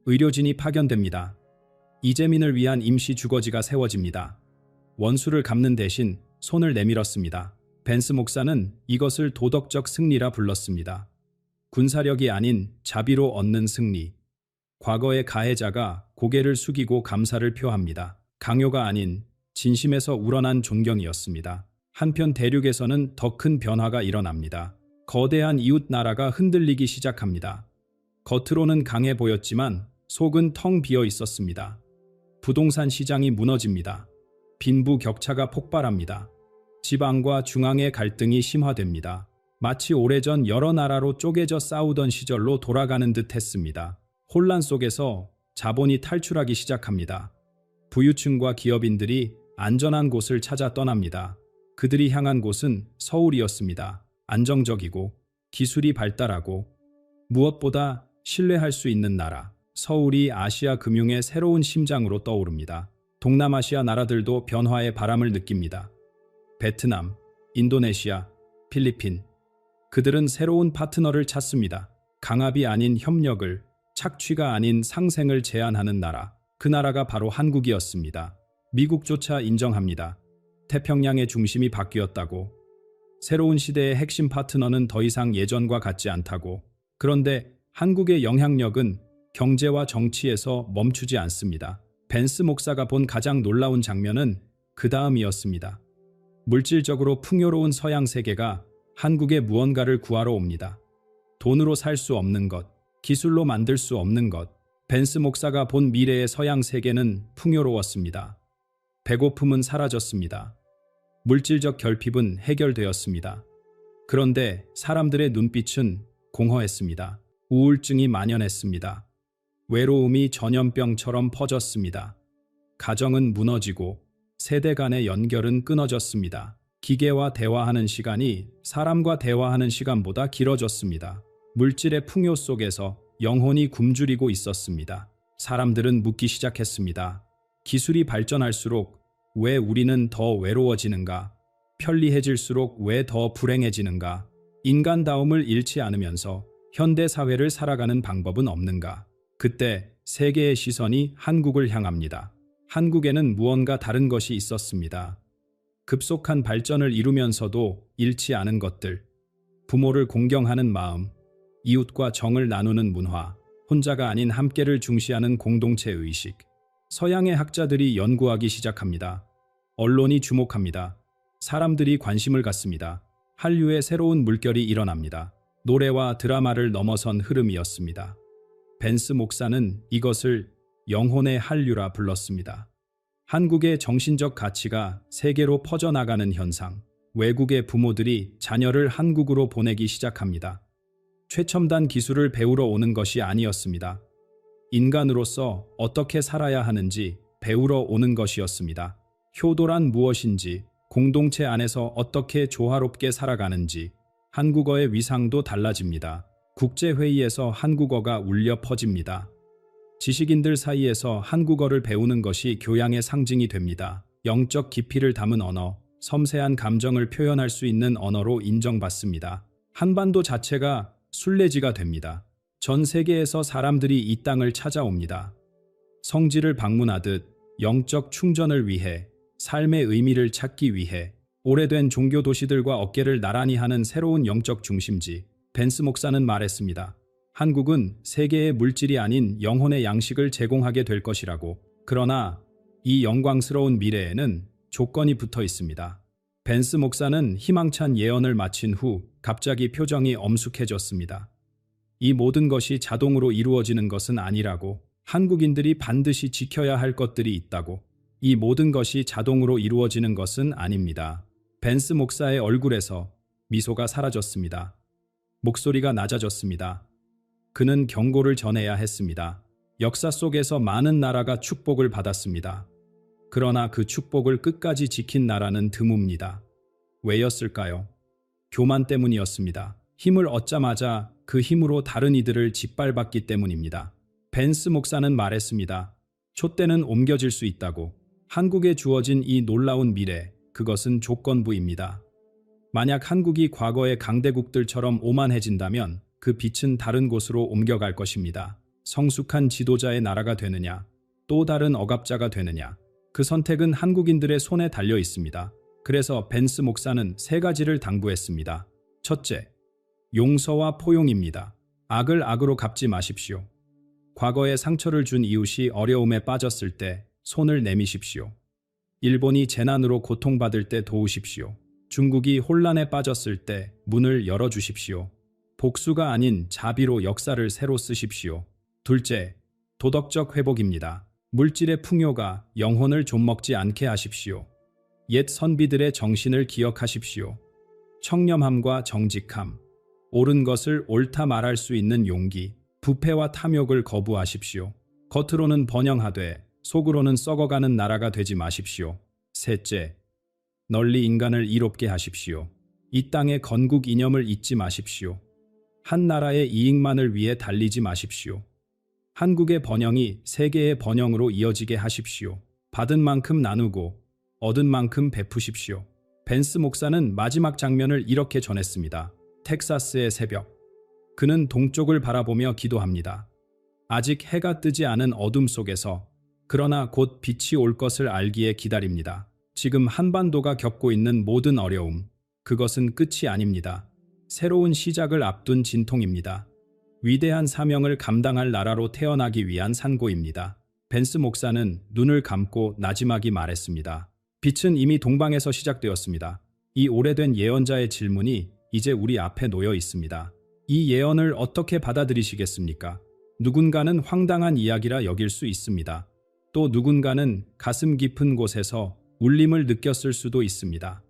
의료진이 파견됩니다. 이재민을 위한 임시 주거지가 세워집니다. 원수를 갚는 대신 손을 내밀었습니다. 벤스 목사는 이것을 도덕적 승리라 불렀습니다. 군사력이 아닌 자비로 얻는 승리. 과거의 가해자가 고개를 숙이고 감사를 표합니다. 강요가 아닌 진심에서 우러난 존경이었습니다. 한편 대륙에서는 더 큰 변화가 일어납니다. 거대한 이웃 나라가 흔들리기 시작합니다. 겉으로는 강해 보였지만 속은 텅 비어 있었습니다. 부동산 시장이 무너집니다. 빈부 격차가 폭발합니다. 지방과 중앙의 갈등이 심화됩니다. 마치 오래전 여러 나라로 쪼개져 싸우던 시절로 돌아가는 듯 했습니다. 혼란 속에서 자본이 탈출하기 시작합니다. 부유층과 기업인들이 안전한 곳을 찾아 떠납니다. 그들이 향한 곳은 서울이었습니다. 안정적이고 기술이 발달하고 무엇보다 신뢰할 수 있는 나라. 서울이 아시아 금융의 새로운 심장으로 떠오릅니다. 동남아시아 나라들도 변화의 바람을 느낍니다. 베트남, 인도네시아, 필리핀. 그들은 새로운 파트너를 찾습니다. 강압이 아닌 협력을, 착취가 아닌 상생을 제안하는 나라. 그 나라가 바로 한국이었습니다. 미국조차 인정합니다. 태평양의 중심이 바뀌었다고. 새로운 시대의 핵심 파트너는 더 이상 예전과 같지 않다고. 그런데 한국의 영향력은 경제와 정치에서 멈추지 않습니다. 벤스 목사가 본 가장 놀라운 장면은 그 다음이었습니다. 물질적으로 풍요로운 서양 세계가 한국에 무언가를 구하러 옵니다. 돈으로 살 수 없는 것, 기술로 만들 수 없는 것. 벤스 목사가 본 미래의 서양 세계는 풍요로웠습니다. 배고픔은 사라졌습니다. 물질적 결핍은 해결되었습니다. 그런데 사람들의 눈빛은 공허했습니다. 우울증이 만연했습니다. 외로움이 전염병처럼 퍼졌습니다. 가정은 무너지고 세대 간의 연결은 끊어졌습니다. 기계와 대화하는 시간이 사람과 대화하는 시간보다 길어졌습니다. 물질의 풍요 속에서 영혼이 굶주리고 있었습니다. 사람들은 묻기 시작했습니다. 기술이 발전할수록 왜 우리는 더 외로워지는가? 편리해질수록 왜 더 불행해지는가? 인간다움을 잃지 않으면서 현대 사회를 살아가는 방법은 없는가? 그때 세계의 시선이 한국을 향합니다. 한국에는 무언가 다른 것이 있었습니다. 급속한 발전을 이루면서도 잃지 않은 것들. 부모를 공경하는 마음, 이웃과 정을 나누는 문화, 혼자가 아닌 함께를 중시하는 공동체 의식. 서양의 학자들이 연구하기 시작합니다. 언론이 주목합니다. 사람들이 관심을 갖습니다. 한류의 새로운 물결이 일어납니다. 노래와 드라마를 넘어선 흐름이었습니다. 벤스 목사는 이것을 영혼의 한류라 불렀습니다. 한국의 정신적 가치가 세계로 퍼져나가는 현상. 외국의 부모들이 자녀를 한국으로 보내기 시작합니다. 최첨단 기술을 배우러 오는 것이 아니었습니다. 인간으로서 어떻게 살아야 하는지 배우러 오는 것이었습니다. 효도란 무엇인지, 공동체 안에서 어떻게 조화롭게 살아가는지, 한국어의 위상도 달라집니다. 국제회의에서 한국어가 울려 퍼집니다. 지식인들 사이에서 한국어를 배우는 것이 교양의 상징이 됩니다. 영적 깊이를 담은 언어, 섬세한 감정을 표현할 수 있는 언어로 인정받습니다. 한반도 자체가 순례지가 됩니다. 전 세계에서 사람들이 이 땅을 찾아옵니다. 성지를 방문하듯 영적 충전을 위해, 삶의 의미를 찾기 위해, 오래된 종교 도시들과 어깨를 나란히 하는 새로운 영적 중심지, 벤스 목사는 말했습니다. 한국은 세계의 물질이 아닌 영혼의 양식을 제공하게 될 것이라고. 그러나 이 영광스러운 미래에는 조건이 붙어 있습니다. 벤스 목사는 희망찬 예언을 마친 후 갑자기 표정이 엄숙해졌습니다. 이 모든 것이 자동으로 이루어지는 것은 아니라고. 한국인들이 반드시 지켜야 할 것들이 있다고. 이 모든 것이 자동으로 이루어지는 것은 아닙니다. 벤스 목사의 얼굴에서 미소가 사라졌습니다. 목소리가 낮아졌습니다. 그는 경고를 전해야 했습니다. 역사 속에서 많은 나라가 축복을 받았습니다. 그러나 그 축복을 끝까지 지킨 나라는 드뭅니다. 왜였을까요? 교만 때문이었습니다. 힘을 얻자마자 그 힘으로 다른 이들을 짓밟았기 때문입니다. 벤스 목사는 말했습니다. 촛대는 옮겨질 수 있다고. 한국에 주어진 이 놀라운 미래, 그것은 조건부입니다. 만약 한국이 과거의 강대국들처럼 오만해진다면 그 빛은 다른 곳으로 옮겨갈 것입니다. 성숙한 지도자의 나라가 되느냐, 또 다른 억압자가 되느냐, 그 선택은 한국인들의 손에 달려 있습니다. 그래서 벤스 목사는 세 가지를 당부했습니다. 첫째, 용서와 포용입니다. 악을 악으로 갚지 마십시오. 과거에 상처를 준 이웃이 어려움에 빠졌을 때 손을 내미십시오. 일본이 재난으로 고통받을 때 도우십시오. 중국이 혼란에 빠졌을 때 문을 열어주십시오. 복수가 아닌 자비로 역사를 새로 쓰십시오. 둘째, 도덕적 회복입니다. 물질의 풍요가 영혼을 좀먹지 않게 하십시오. 옛 선비들의 정신을 기억하십시오. 청렴함과 정직함, 옳은 것을 옳다 말할 수 있는 용기, 부패와 탐욕을 거부하십시오. 겉으로는 번영하되 속으로는 썩어가는 나라가 되지 마십시오. 셋째, 널리 인간을 이롭게 하십시오. 이 땅의 건국 이념을 잊지 마십시오. 한 나라의 이익만을 위해 달리지 마십시오. 한국의 번영이 세계의 번영으로 이어지게 하십시오. 받은 만큼 나누고 얻은 만큼 베푸십시오. 벤스 목사는 마지막 장면을 이렇게 전했습니다. 텍사스의 새벽. 그는 동쪽을 바라보며 기도합니다. 아직 해가 뜨지 않은 어둠 속에서, 그러나 곧 빛이 올 것을 알기에 기다립니다. 지금 한반도가 겪고 있는 모든 어려움, 그것은 끝이 아닙니다. 새로운 시작을 앞둔 진통입니다. 위대한 사명을 감당할 나라로 태어나기 위한 산고입니다. 벤스 목사는 눈을 감고 나지막이 말했습니다. 빛은 이미 동방에서 시작되었습니다. 이 오래된 예언자의 질문이 이제 우리 앞에 놓여 있습니다. 이 예언을 어떻게 받아들이시겠습니까? 누군가는 황당한 이야기라 여길 수 있습니다. 또 누군가는 가슴 깊은 곳에서 울림을 느꼈을 수도 있습니다.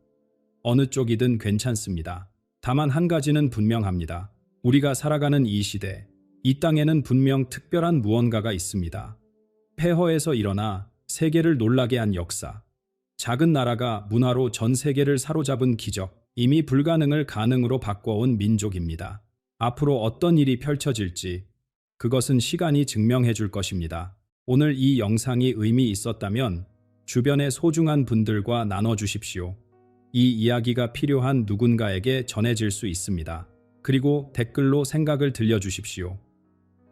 어느 쪽이든 괜찮습니다. 다만 한 가지는 분명합니다. 우리가 살아가는 이 시대, 이 땅에는 분명 특별한 무언가가 있습니다. 폐허에서 일어나 세계를 놀라게 한 역사, 작은 나라가 문화로 전 세계를 사로잡은 기적, 이미 불가능을 가능으로 바꿔온 민족입니다. 앞으로 어떤 일이 펼쳐질지 그것은 시간이 증명해 줄 것입니다. 오늘 이 영상이 의미 있었다면 주변의 소중한 분들과 나눠주십시오. 이 이야기가 필요한 누군가에게 전해질 수 있습니다. 그리고 댓글로 생각을 들려주십시오.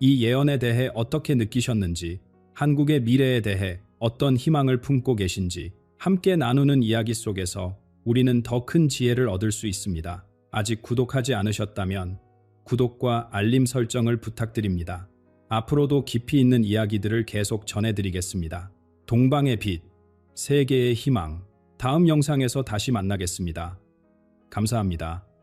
이 예언에 대해 어떻게 느끼셨는지, 한국의 미래에 대해 어떤 희망을 품고 계신지 함께 나누는 이야기 속에서 우리는 더 큰 지혜를 얻을 수 있습니다. 아직 구독하지 않으셨다면 구독과 알림 설정을 부탁드립니다. 앞으로도 깊이 있는 이야기들을 계속 전해드리겠습니다. 동방의 빛, 세계의 희망. 다음 영상에서 다시 만나겠습니다. 감사합니다.